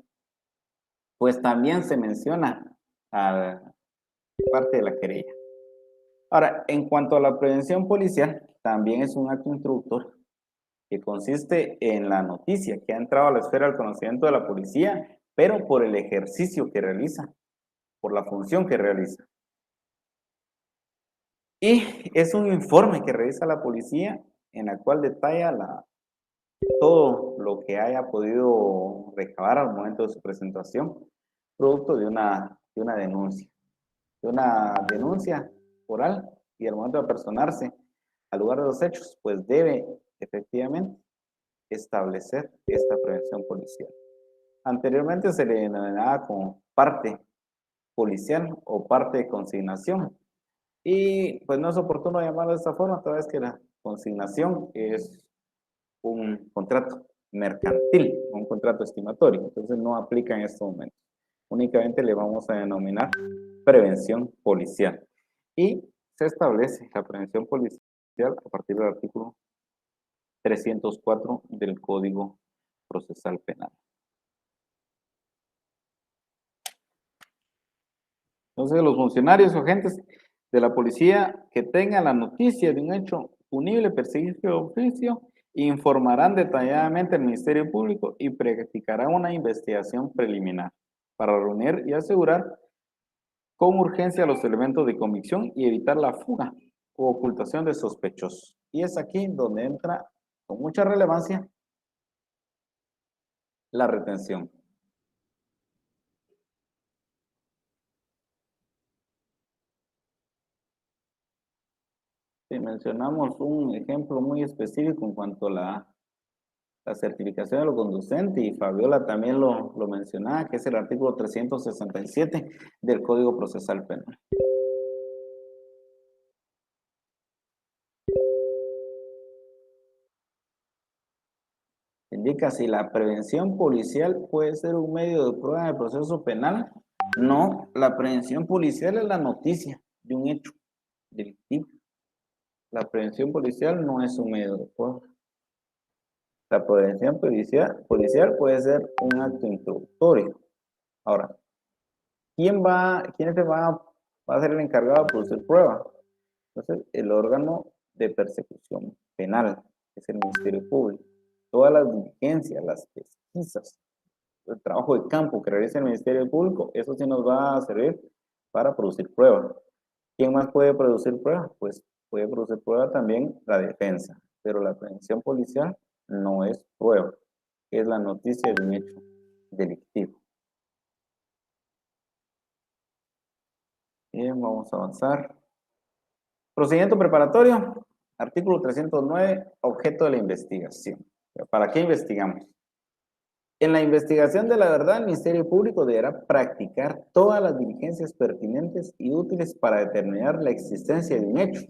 pues también se menciona a parte de la querella. Ahora, en cuanto a la prevención policial, también es un acto introductorio que consiste en la noticia que ha entrado a la esfera del conocimiento de la policía, pero por el ejercicio que realiza, por la función que realiza. Y es un informe que realiza la policía en la cual detalla todo lo que haya podido recabar al momento de su presentación, producto de una denuncia oral, y al momento de apersonarse al lugar de los hechos, pues debe efectivamente establecer esta prevención policial. Anteriormente se le denominaba como parte policial o parte de consignación. Y pues no es oportuno llamarlo de esta forma, toda vez que la consignación es un contrato mercantil, un contrato estimatorio, entonces no aplica en este momento. Únicamente le vamos a denominar prevención policial. Y se establece la prevención policial a partir del artículo 304 del Código Procesal Penal. Entonces, los funcionarios o agentes de la policía que tengan la noticia de un hecho punible, perseguido de oficio, informarán detalladamente al Ministerio Público y practicarán una investigación preliminar para reunir y asegurar con urgencia los elementos de convicción y evitar la fuga o ocultación de sospechosos. Y es aquí donde entra con mucha relevancia la retención. Si mencionamos un ejemplo muy específico en cuanto a la certificación de lo conducente, y Fabiola también lo mencionaba, que es el artículo 367 del Código Procesal Penal. Indica si la prevención policial puede ser un medio de prueba en el proceso penal. No, la prevención policial es la noticia de un hecho delictivo. La prevención policial no es un medio de prueba. La prevención policial puede ser un acto introductorio. Ahora, ¿quién va a ser el encargado de producir prueba? Entonces, el órgano de persecución penal, que es el Ministerio Público. Todas las diligencias, las pesquisas, el trabajo de campo que realiza el Ministerio Público, eso sí nos va a servir para producir prueba. ¿Quién más puede producir prueba? Pues puede producir prueba también la defensa, pero la prevención policial no es prueba, es la noticia de un hecho delictivo. Bien, vamos a avanzar. Procedimiento preparatorio, artículo 309, objeto de la investigación. ¿Para qué investigamos? En la investigación de la verdad, el Ministerio Público deberá practicar todas las diligencias pertinentes y útiles para determinar la existencia de un hecho,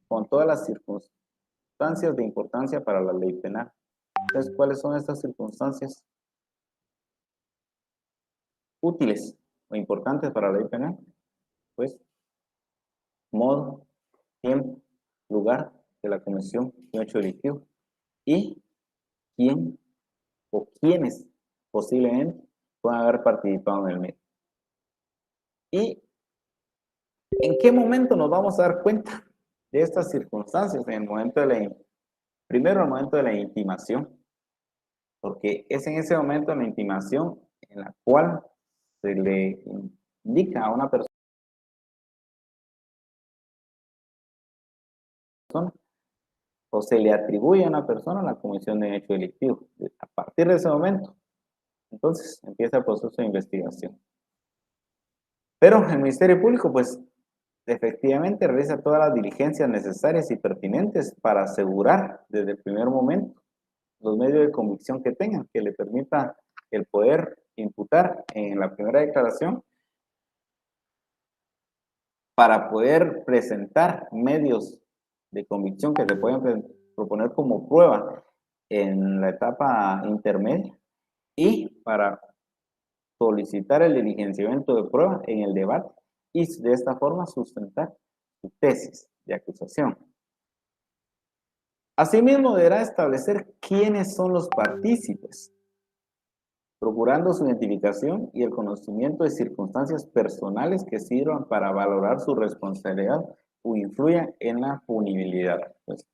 con todas las circunstancias de importancia para la ley penal. Entonces, ¿cuáles son estas circunstancias útiles o importantes para la ley penal? Pues, modo, tiempo, lugar de la comisión de un hecho delictivo y quién o quiénes posiblemente puedan haber participado en el mismo. ¿Y en qué momento nos vamos a dar cuenta de estas circunstancias? En el momento primero, en el momento de la intimación, porque es en ese momento de la intimación en la cual se le indica a una persona o se le atribuye a una persona la comisión de un hecho delictivo. A partir de ese momento, entonces empieza el proceso de investigación. Pero el Ministerio Público, pues, efectivamente realiza todas las diligencias necesarias y pertinentes para asegurar desde el primer momento los medios de convicción que tengan, que le permita el poder imputar en la primera declaración para poder presentar medios de convicción que se pueden proponer como prueba en la etapa intermedia y para solicitar el diligenciamiento de prueba en el debate y de esta forma sustentar su tesis de acusación. Asimismo, deberá establecer quiénes son los partícipes, procurando su identificación y el conocimiento de circunstancias personales que sirvan para valorar su responsabilidad o influyan en la punibilidad. Pues,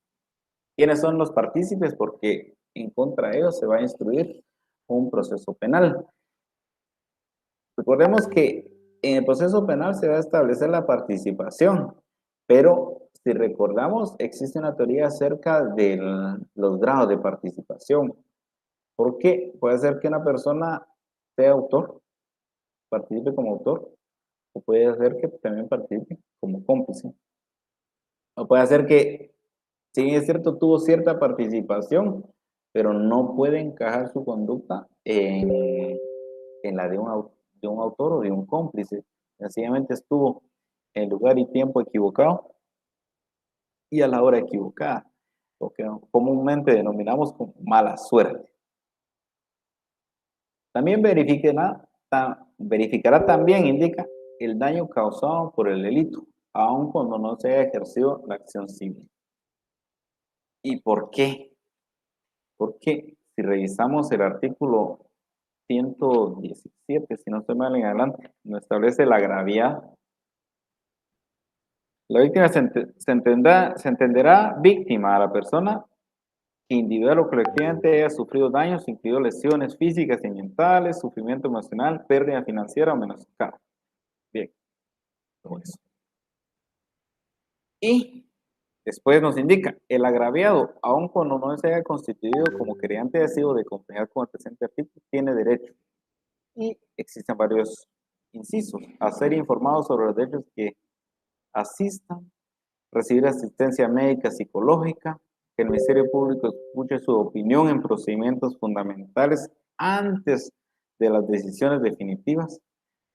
¿quiénes son los partícipes? Porque en contra de ellos se va a instruir un proceso penal. Recordemos que en el proceso penal se va a establecer la participación, pero si recordamos, existe una teoría acerca de los grados de participación. Porque puede ser que una persona sea autor, participe como autor, o puede ser que también participe como cómplice. O puede ser que, si es cierto, tuvo cierta participación, pero no puede encajar su conducta en la de un autor o de un cómplice, Sencillamente estuvo en lugar y tiempo equivocado y a la hora equivocada, lo que comúnmente denominamos como mala suerte. También verificará también, indica, el daño causado por el delito, aun cuando no se haya ejercido la acción civil. ¿Y por qué? Porque si revisamos el artículo 117, si no estoy mal en adelante, nos establece la agraviado. La víctima se entenderá víctima a la persona que individual o colectivamente haya sufrido daños, incluido lesiones físicas y mentales, sufrimiento emocional, pérdida financiera o menoscabo. Bien, todo eso. Y después nos indica, el agraviado, aun cuando no se haya constituido como querellante ha sido de conformidad con el presente artículo, tiene derecho. Y existen varios incisos, a ser informado sobre los derechos que asistan, recibir asistencia médica psicológica, que el Ministerio Público escuche su opinión en procedimientos fundamentales antes de las decisiones definitivas,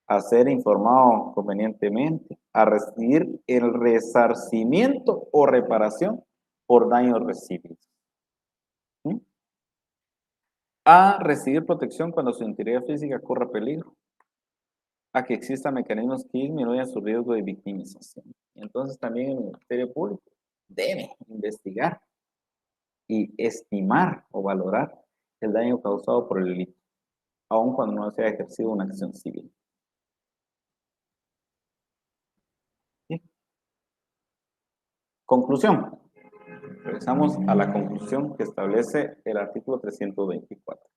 a ser informado convenientemente, a recibir el resarcimiento o reparación por daños recibidos, ¿sí? A recibir protección cuando su integridad física corra peligro, a que existan mecanismos que disminuyan su riesgo de victimización. Entonces también el Ministerio Público debe investigar y estimar o valorar el daño causado por el delito, aun cuando no se haya ejercido una acción civil. ¿Sí? Conclusión. Regresamos a la conclusión que establece el artículo 324.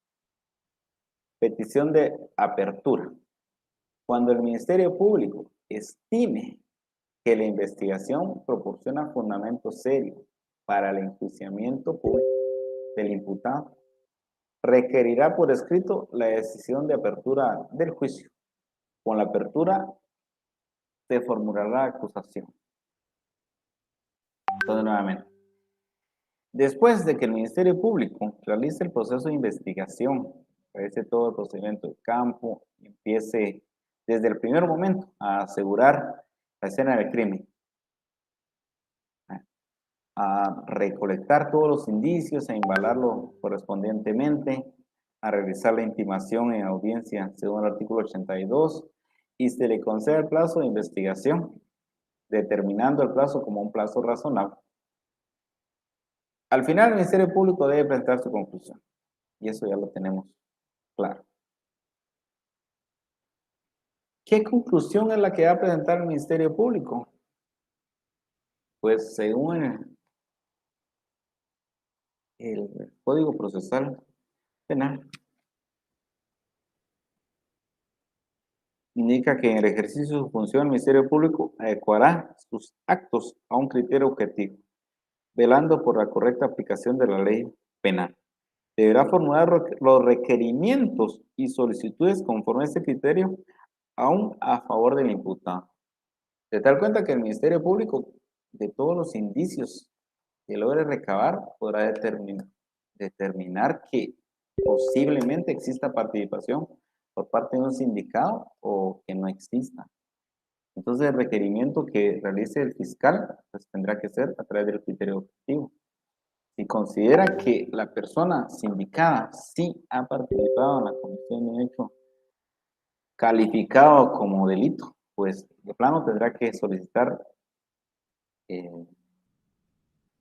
Petición de apertura. Cuando el Ministerio Público estime que la investigación proporciona fundamento serio para el enjuiciamiento público del imputado, requerirá por escrito la decisión de apertura del juicio. Con la apertura se formulará la acusación. Entonces, nuevamente, después de que el Ministerio Público realice el proceso de investigación, realice todo el procedimiento de campo, empiece desde el primer momento a asegurar la escena del crimen, a recolectar todos los indicios, a embalarlo correspondientemente, a realizar la intimación en audiencia según el artículo 82 y se le concede el plazo de investigación, determinando el plazo como un plazo razonable. Al final, el Ministerio Público debe presentar su conclusión y eso ya lo tenemos claro. ¿Qué conclusión es la que va a presentar el Ministerio Público? Pues según el Código Procesal Penal, indica que en el ejercicio de su función el Ministerio Público adecuará sus actos a un criterio objetivo, velando por la correcta aplicación de la ley penal. Deberá formular los requerimientos y solicitudes conforme a este criterio, aún a favor del imputado. De tal cuenta que el Ministerio Público, de todos los indicios que logre recabar, podrá determinar que posiblemente exista participación por parte de un sindicado o que no exista. Entonces, el requerimiento que realice el fiscal pues, tendrá que ser a través del criterio objetivo. Si considera que la persona sindicada sí ha participado en la comisión de un hecho calificado como delito, pues de plano tendrá que solicitar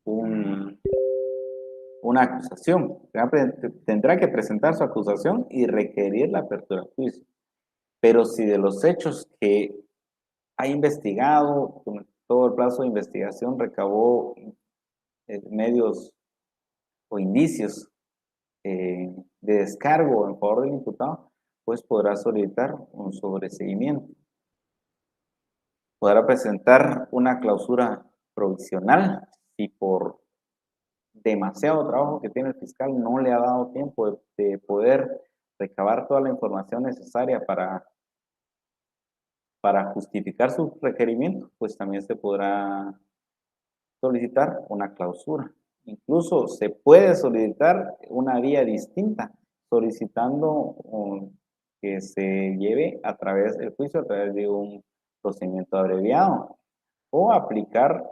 una acusación. Tendrá que presentar su acusación y requerir la apertura del juicio. Pero si de los hechos que ha investigado, con todo el plazo de investigación recabó medios o indicios de descargo en favor del imputado, pues podrá solicitar un sobreseguimiento. Podrá presentar una clausura provisional si por demasiado trabajo que tiene el fiscal no le ha dado tiempo de poder recabar toda la información necesaria para justificar su requerimiento, pues también se podrá solicitar una clausura. Incluso se puede solicitar una vía distinta, solicitando que se lleve a través del juicio, a través de un procedimiento abreviado, o aplicar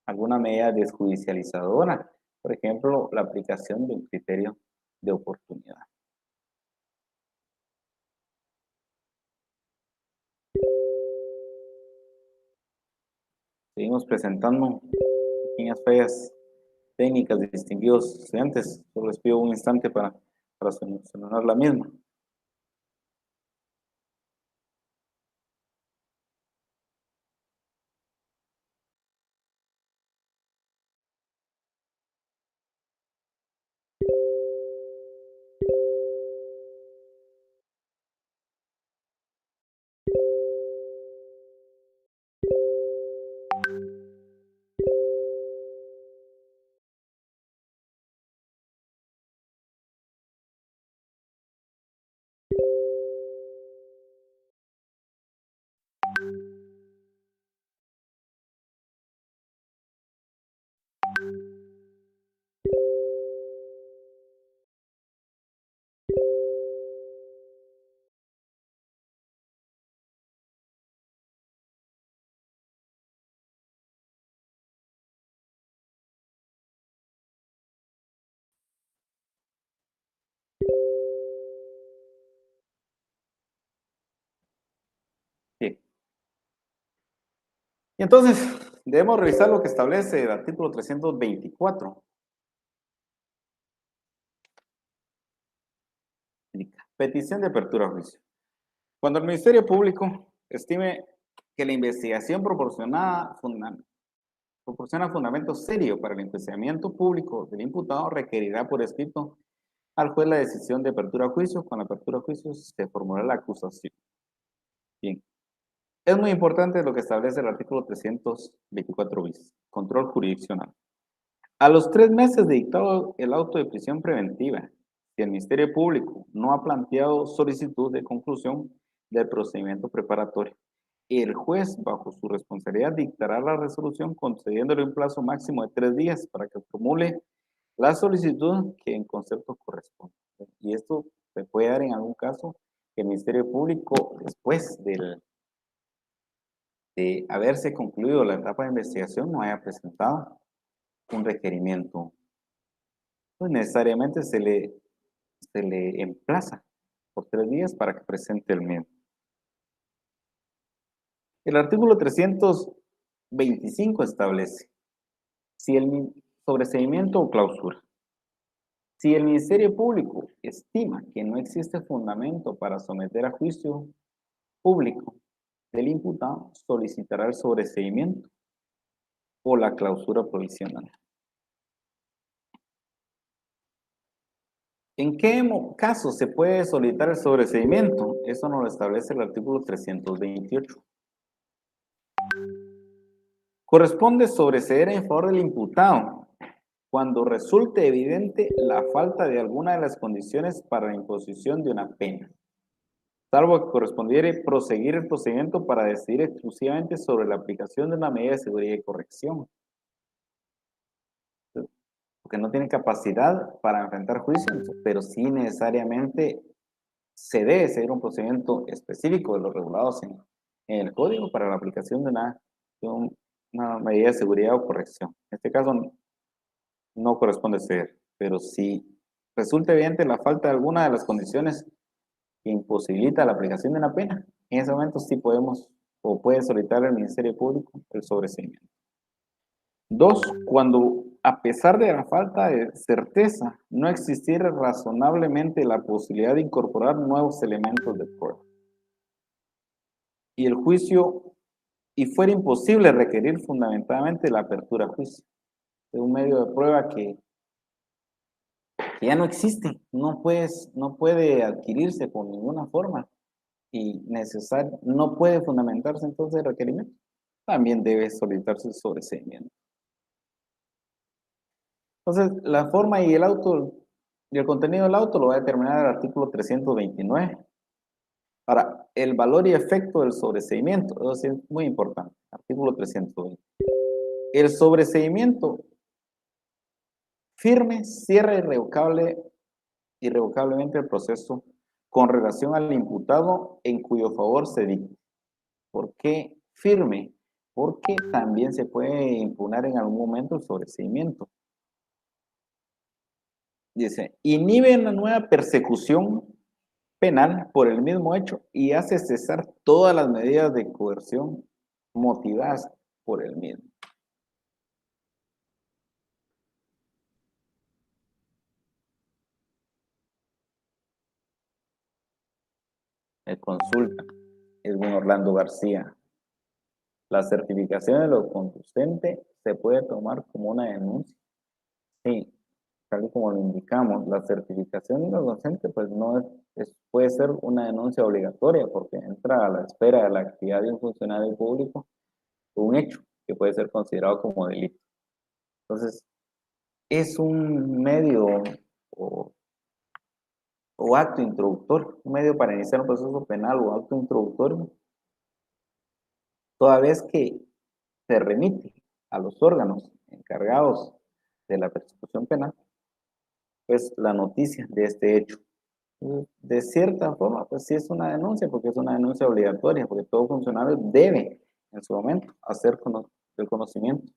alguna medida desjudicializadora, por ejemplo, la aplicación de un criterio de oportunidad. Seguimos presentando pequeñas fallas técnicas de distinguidos estudiantes. Solo les pido un instante para solucionar la misma. Bien. Y entonces, debemos revisar lo que establece el artículo 324. Petición de apertura a juicio. Cuando el Ministerio Público estime que la investigación proporciona fundamento serio para el enjuiciamiento público del imputado, requerirá por escrito al juez la decisión de apertura a juicio. Con la apertura a juicio se formulará la acusación. Bien. Es muy importante lo que establece el artículo 324 bis, control jurisdiccional. A los 3 meses de dictado el auto de prisión preventiva, si el Ministerio Público no ha planteado solicitud de conclusión del procedimiento preparatorio, el juez, bajo su responsabilidad, dictará la resolución concediéndole un plazo máximo de 3 días para que formule la solicitud que en concepto corresponde. Y esto se puede dar en algún caso que el Ministerio Público, después de haberse concluido la etapa de investigación, no haya presentado un requerimiento. Pues necesariamente se le emplaza por 3 días para que presente el mismo. El artículo 325 establece si el sobreseimiento o clausura. Si el Ministerio Público estima que no existe fundamento para someter a juicio público del imputado, solicitará el sobreseimiento o la clausura provisional. ¿En qué caso se puede solicitar el sobreseimiento? Eso nos lo establece el artículo 328. Corresponde sobreseer en favor del imputado cuando resulte evidente la falta de alguna de las condiciones para la imposición de una pena, salvo que correspondiere proseguir el procedimiento para decidir exclusivamente sobre la aplicación de una medida de seguridad y corrección, porque no tiene capacidad para enfrentar juicio, pero sí necesariamente se debe seguir un procedimiento específico de los regulados en el código para la aplicación de una medida de seguridad o corrección. En este caso no corresponde ser, pero si resulta evidente la falta de alguna de las condiciones que imposibilita la aplicación de una pena, en ese momento sí podemos o puede solicitar al Ministerio Público el sobreseimiento. 2. Cuando a pesar de la falta de certeza no existiera razonablemente la posibilidad de incorporar nuevos elementos de prueba y el juicio y fuera imposible requerir fundamentalmente la apertura a juicio de un medio de prueba que ya no existe, no puede adquirirse por ninguna forma y no puede fundamentarse entonces el requerimiento, también debe solicitarse el sobreseimiento. Entonces, la forma y el contenido del auto lo va a determinar el artículo 329. Ahora, el valor y efecto del sobreseimiento, eso sí es muy importante, artículo 320. El sobreseimiento firme cierra irrevocablemente el proceso con relación al imputado en cuyo favor se dicte. ¿Por qué firme, porque también se puede impugnar en algún momento el sobreseimiento. Dice, inhibe una nueva persecución penal por el mismo hecho y hace cesar todas las medidas de coerción motivadas por el mismo. Me consulta Edwin Orlando García. La certificación de lo conducente se puede tomar como una denuncia. Sí, tal y como lo indicamos, la certificación de lo docente pues no puede ser una denuncia obligatoria porque entra a la esfera de la actividad de un funcionario público un hecho que puede ser considerado como delito. Entonces, es un medio o, o acto introductorio, un medio para iniciar un proceso penal o acto introductorio, toda vez que se remite a los órganos encargados de la persecución penal, pues la noticia de este hecho. De cierta forma, pues sí es una denuncia, porque es una denuncia obligatoria, porque todo funcionario debe en su momento hacer el conocimiento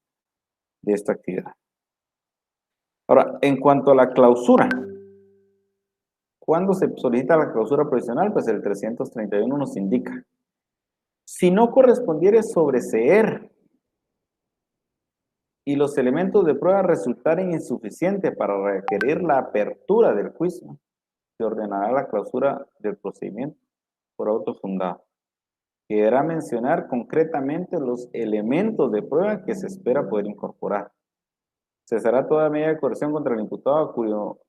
de esta actividad. Ahora, en cuanto a la clausura, ¿cuándo se solicita la clausura provisional? Pues el 331 nos indica. Si no correspondiere sobreseer y los elementos de prueba resultaren insuficientes para requerir la apertura del juicio, se ordenará la clausura del procedimiento por auto fundado. Deberá mencionar concretamente los elementos de prueba que se espera poder incorporar. Cesará toda medida de coerción contra el imputado cuyo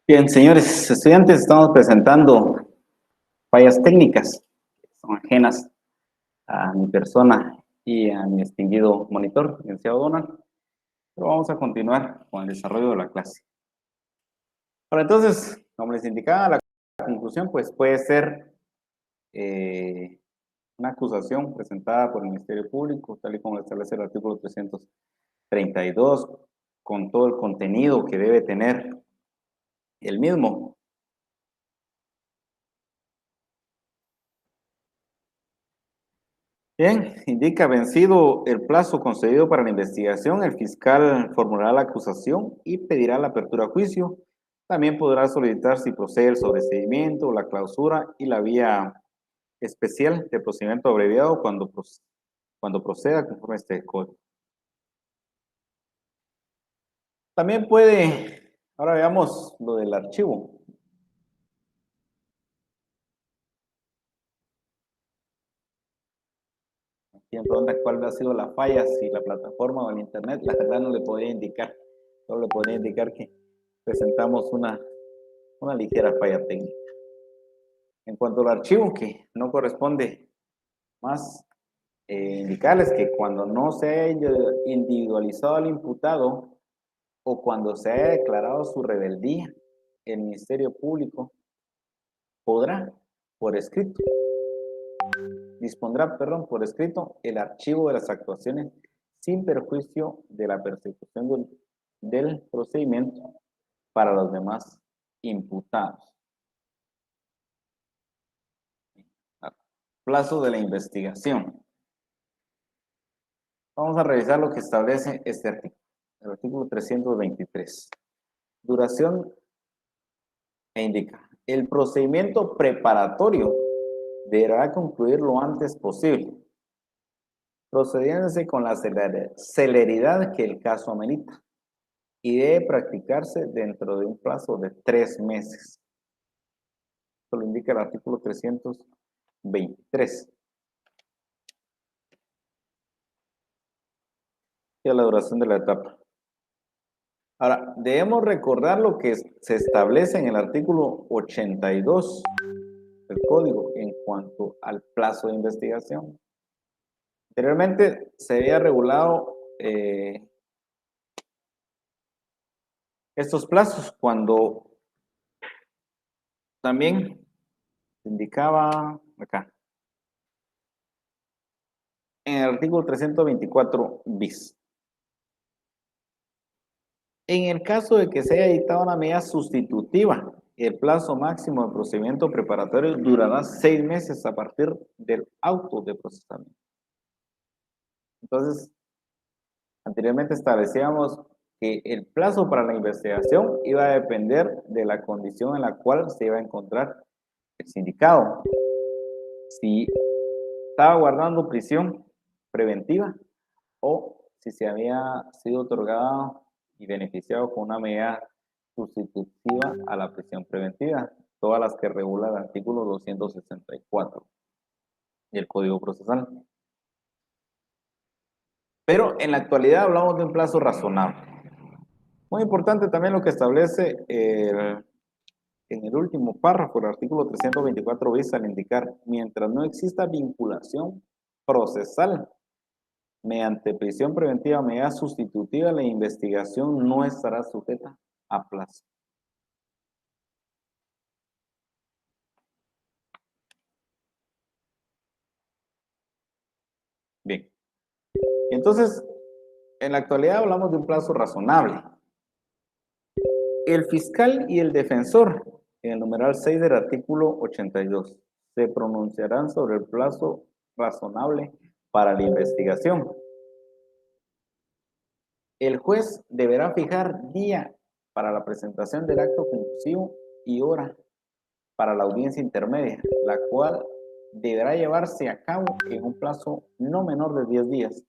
Bien, señores estudiantes, estamos presentando fallas técnicas que son ajenas a mi persona y a mi distinguido monitor, licenciado Donald. Pero vamos a continuar con el desarrollo de la clase. Ahora, entonces, como les indicaba, la conclusión pues puede ser una acusación presentada por el Ministerio Público, tal y como lo establece el artículo 332, con todo el contenido que debe tener el mismo. Bien, indica vencido el plazo concedido para la investigación, el fiscal formulará la acusación y pedirá la apertura a juicio. También podrá solicitar si procede el sobreseimiento, la clausura y la vía especial de procedimiento abreviado cuando proceda conforme a este código. También puede, ahora veamos lo del archivo. Aquí me pregunta cuál ha sido la falla, si la plataforma o el internet. La verdad no le podría indicar, solo le podría indicar que presentamos una ligera falla técnica. En cuanto al archivo, que no corresponde más indicarles que cuando no se haya individualizado al imputado o cuando se haya declarado su rebeldía, el Ministerio Público podrá, por escrito, dispondrá, perdón, por escrito, el archivo de las actuaciones sin perjuicio de la persecución del procedimiento para los demás imputados. Plazo de la investigación. Vamos a revisar lo que establece este artículo, el artículo 323. Duración e indica, el procedimiento preparatorio deberá concluir lo antes posible, procediéndose con la celeridad que el caso amerita, y debe practicarse dentro de un plazo de 3 meses. Esto lo indica el artículo 323. Y la duración de la etapa. Ahora, debemos recordar lo que se establece en el artículo 82 del Código en cuanto al plazo de investigación. Anteriormente se había regulado estos plazos cuando también se indicaba acá, en el artículo 324 bis. En el caso de que se haya dictado una medida sustitutiva, el plazo máximo de procedimiento preparatorio durará 6 meses a partir del auto de procesamiento. Entonces, anteriormente establecíamos que el plazo para la investigación iba a depender de la condición en la cual se iba a encontrar el sindicado. Si estaba guardando prisión preventiva o si se había sido otorgado y beneficiado con una medida sustitutiva a la prisión preventiva, todas las que regula el artículo 264 del Código Procesal. Pero en la actualidad hablamos de un plazo razonable. Muy importante también lo que establece en el último párrafo del artículo 324 bis al indicar, mientras no exista vinculación procesal mediante prisión preventiva o medida sustitutiva, la investigación no estará sujeta a plazo. Bien. Entonces, en la actualidad hablamos de un plazo razonable. El fiscal y el defensor, en el numeral 6 del artículo 82, se pronunciarán sobre el plazo razonable para la investigación. El juez deberá fijar día para la presentación del acto conclusivo y hora para la audiencia intermedia, la cual deberá llevarse a cabo en un plazo no menor de 10 días,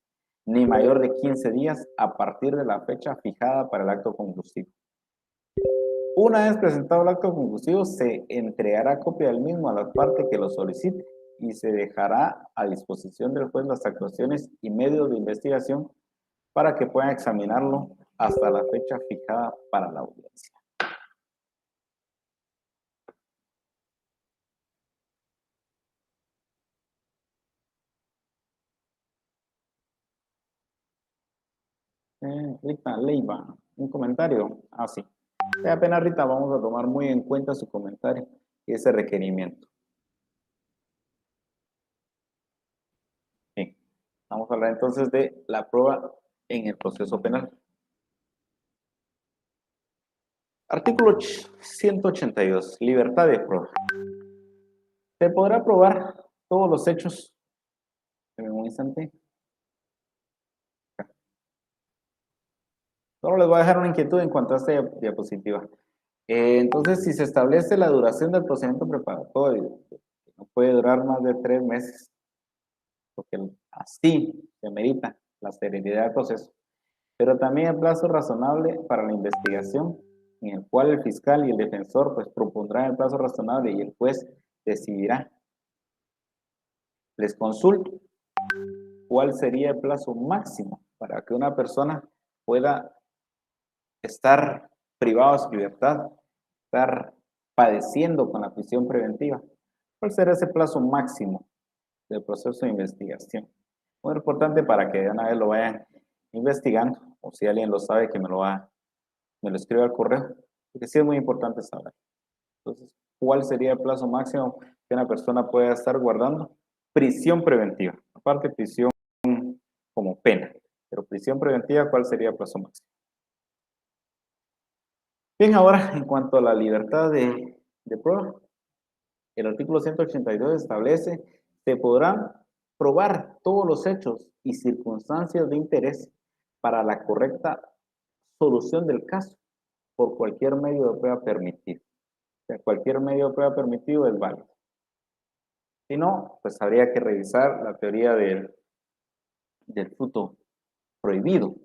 ni mayor de 15 días a partir de la fecha fijada para el acto conclusivo. Una vez presentado el acto conclusivo, se entregará copia del mismo a la parte que lo solicite y se dejará a disposición del juez las actuaciones y medios de investigación para que puedan examinarlo hasta la fecha fijada para la audiencia. Rita Leiva, un comentario. Ah, sí. Apenas, Rita, vamos a tomar muy en cuenta su comentario y ese requerimiento. Bien. Vamos a hablar entonces de la prueba en el proceso penal. Artículo 182. Libertad de prueba. Se podrá probar todos los hechos. En un instante. Solo les voy a dejar una inquietud en cuanto a esta diapositiva. Entonces, si se establece la duración del procedimiento preparatorio, no puede durar más de 3 meses, porque así se amerita la celeridad del proceso, pero también el plazo razonable para la investigación, en el cual el fiscal y el defensor pues propondrán el plazo razonable y el juez decidirá. Les consulto cuál sería el plazo máximo para que una persona pueda estar privado de su libertad, estar padeciendo con la prisión preventiva. ¿Cuál será ese plazo máximo del proceso de investigación? Muy importante para que de una vez lo vayan investigando, o si alguien lo sabe, que me lo escriba al correo, porque sí es muy importante saber. Entonces, ¿cuál sería el plazo máximo que una persona pueda estar guardando? Prisión preventiva, aparte prisión como pena, pero prisión preventiva, ¿cuál sería el plazo máximo? Bien, ahora, en cuanto a la libertad de prueba, el artículo 182 establece: se podrán probar todos los hechos y circunstancias de interés para la correcta solución del caso por cualquier medio de prueba permitido. O sea, cualquier medio de prueba permitido es válido. Si no, pues habría que revisar la teoría del fruto prohibido,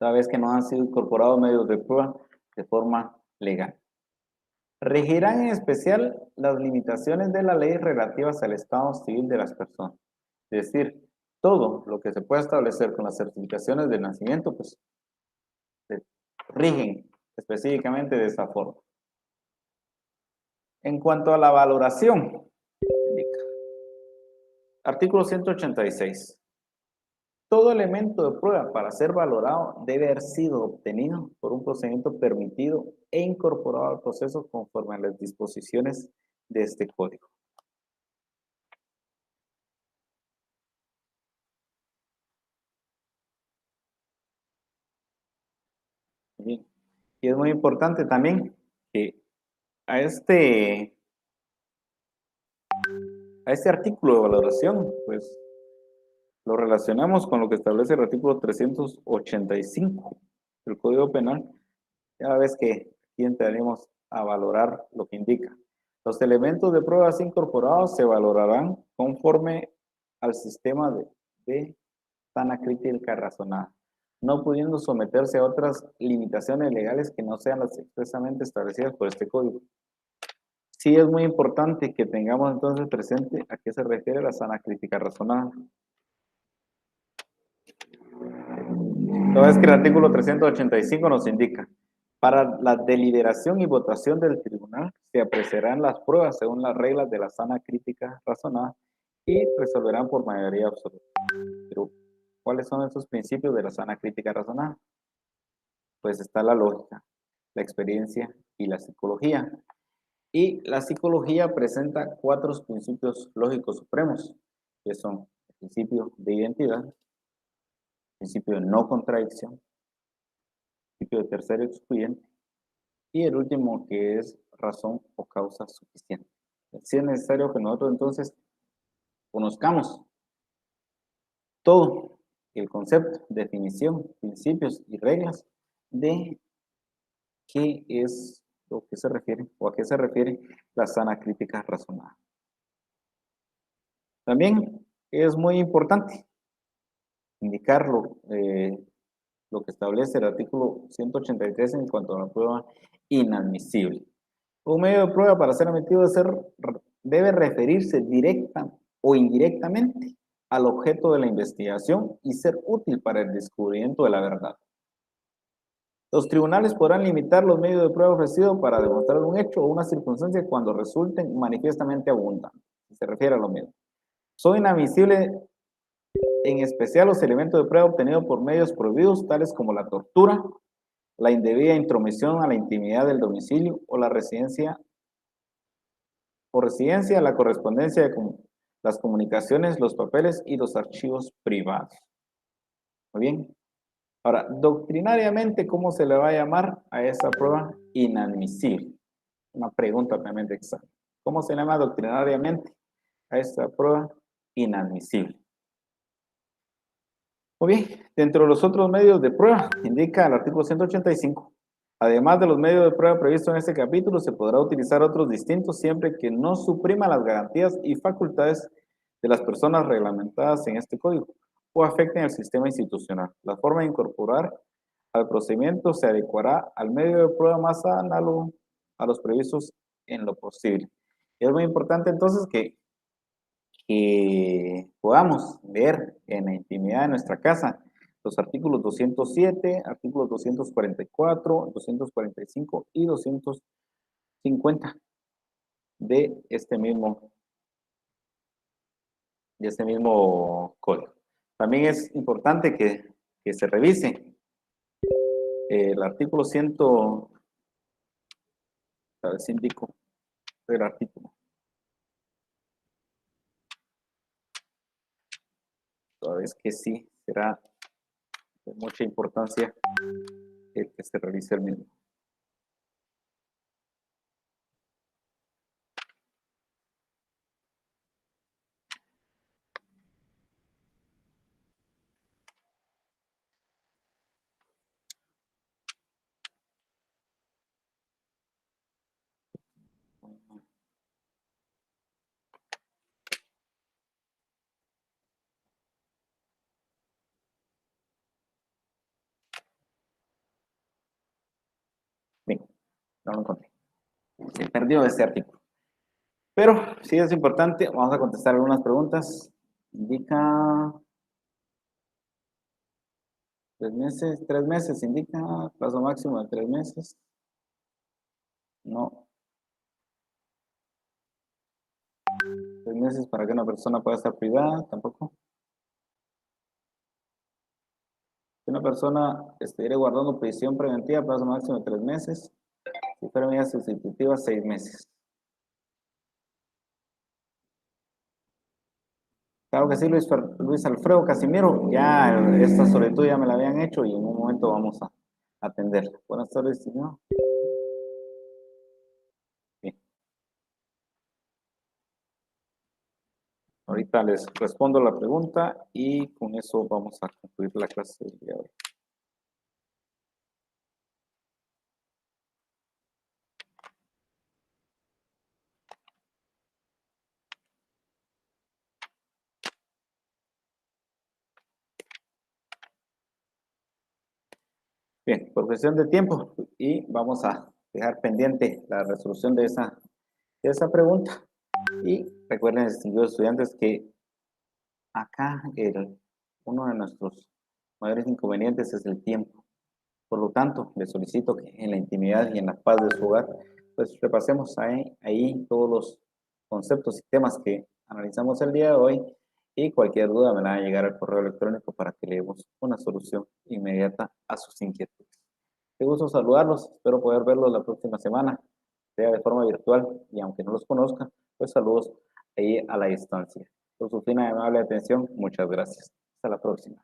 toda vez que no han sido incorporados medios de prueba de forma legal. Regirán en especial las limitaciones de la ley relativas al estado civil de las personas. Es decir, todo lo que se pueda establecer con las certificaciones de nacimiento, pues se rigen específicamente de esa forma. En cuanto a la valoración, artículo 186. Todo elemento de prueba para ser valorado debe haber sido obtenido por un procedimiento permitido e incorporado al proceso conforme a las disposiciones de este código. Bien. Y es muy importante también que a este artículo de valoración, pues lo relacionamos con lo que establece el artículo 385 del Código Penal. Cada vez que aquí entraremos a valorar lo que indica. Los elementos de pruebas incorporados se valorarán conforme al sistema de sana crítica razonada, no pudiendo someterse a otras limitaciones legales que no sean las expresamente establecidas por este código. Sí es muy importante que tengamos entonces presente a qué se refiere la sana crítica razonada. Toda vez que el artículo 385 nos indica: para la deliberación y votación del tribunal se apreciarán las pruebas según las reglas de la sana crítica razonada y resolverán por mayoría absoluta. Pero, ¿cuáles son esos principios de la sana crítica razonada? Pues está la lógica, la experiencia y la psicología. Y la psicología presenta 4 principios lógicos supremos, que son el principio de identidad, el principio de no contradicción, el principio de tercero excluyente, y el último, que es razón o causa suficiente. Si es necesario que nosotros entonces conozcamos todo el concepto, definición, principios y reglas de qué es lo que se refiere o a qué se refiere la sana crítica razonada. También es muy importante indicar lo que establece el artículo 183 en cuanto a la prueba inadmisible. Un medio de prueba para ser admitido debe ser debe referirse directa o indirectamente al objeto de la investigación y ser útil para el descubrimiento de la verdad. Los tribunales podrán limitar los medios de prueba ofrecidos para demostrar un hecho o una circunstancia cuando resulten manifiestamente abundantes. Se refiere a lo mismo. Son inadmisibles en especial los elementos de prueba obtenidos por medios prohibidos, tales como la tortura, la indebida intromisión a la intimidad del domicilio o la residencia, la correspondencia de las comunicaciones, los papeles y los archivos privados. Muy bien. Ahora, doctrinariamente, ¿cómo se le va a llamar a esa prueba? Inadmisible. Una pregunta realmente exacta. ¿Cómo se llama doctrinariamente a esta prueba? Inadmisible. Muy bien, dentro de los otros medios de prueba, indica el artículo 185. Además de los medios de prueba previstos en este capítulo, se podrá utilizar otros distintos siempre que no suprima las garantías y facultades de las personas reglamentadas en este código o afecten al sistema institucional. La forma de incorporar al procedimiento se adecuará al medio de prueba más análogo a los previstos en lo posible. Y es muy importante entonces que podamos ver en la intimidad de nuestra casa los artículos 207, artículos 244, 245 y 250 de este mismo código. También es importante que se revise el artículo 100, a ver si indico el artículo. Toda vez que sí será de mucha importancia el que se revise el mismo. Bien, no lo encontré. Se perdió este artículo. Pero sí es importante, vamos a contestar algunas preguntas. Indica 3 meses, indica plazo máximo de 3 meses. No. 3 meses para que una persona pueda estar privada, tampoco. Si una persona estuviera guardando prisión preventiva, plazo máximo de 3 meses. Si fuera medida sustitutiva, 6 meses. Claro que sí, Luis Alfredo Casimiro, ya esta solicitud ya me la habían hecho y en un momento vamos a atenderla. Buenas tardes, señor. Bien. Ahorita les respondo la pregunta y con eso vamos a concluir la clase del día de hoy. Bien, por cuestión de tiempo y vamos a dejar pendiente la resolución de esa pregunta. Y recuerden, distinguidos estudiantes, que acá uno de nuestros mayores inconvenientes es el tiempo. Por lo tanto, les solicito que en la intimidad y en la paz de su hogar, pues repasemos ahí todos los conceptos y temas que analizamos el día de hoy y cualquier duda me la van a llegar al correo electrónico para que le demos una solución inmediata a sus inquietudes. Qué gusto saludarlos, espero poder verlos la próxima semana, sea de forma virtual y aunque no los conozca, pues saludos ahí a la distancia. Por su fina y amable atención, muchas gracias. Hasta la próxima.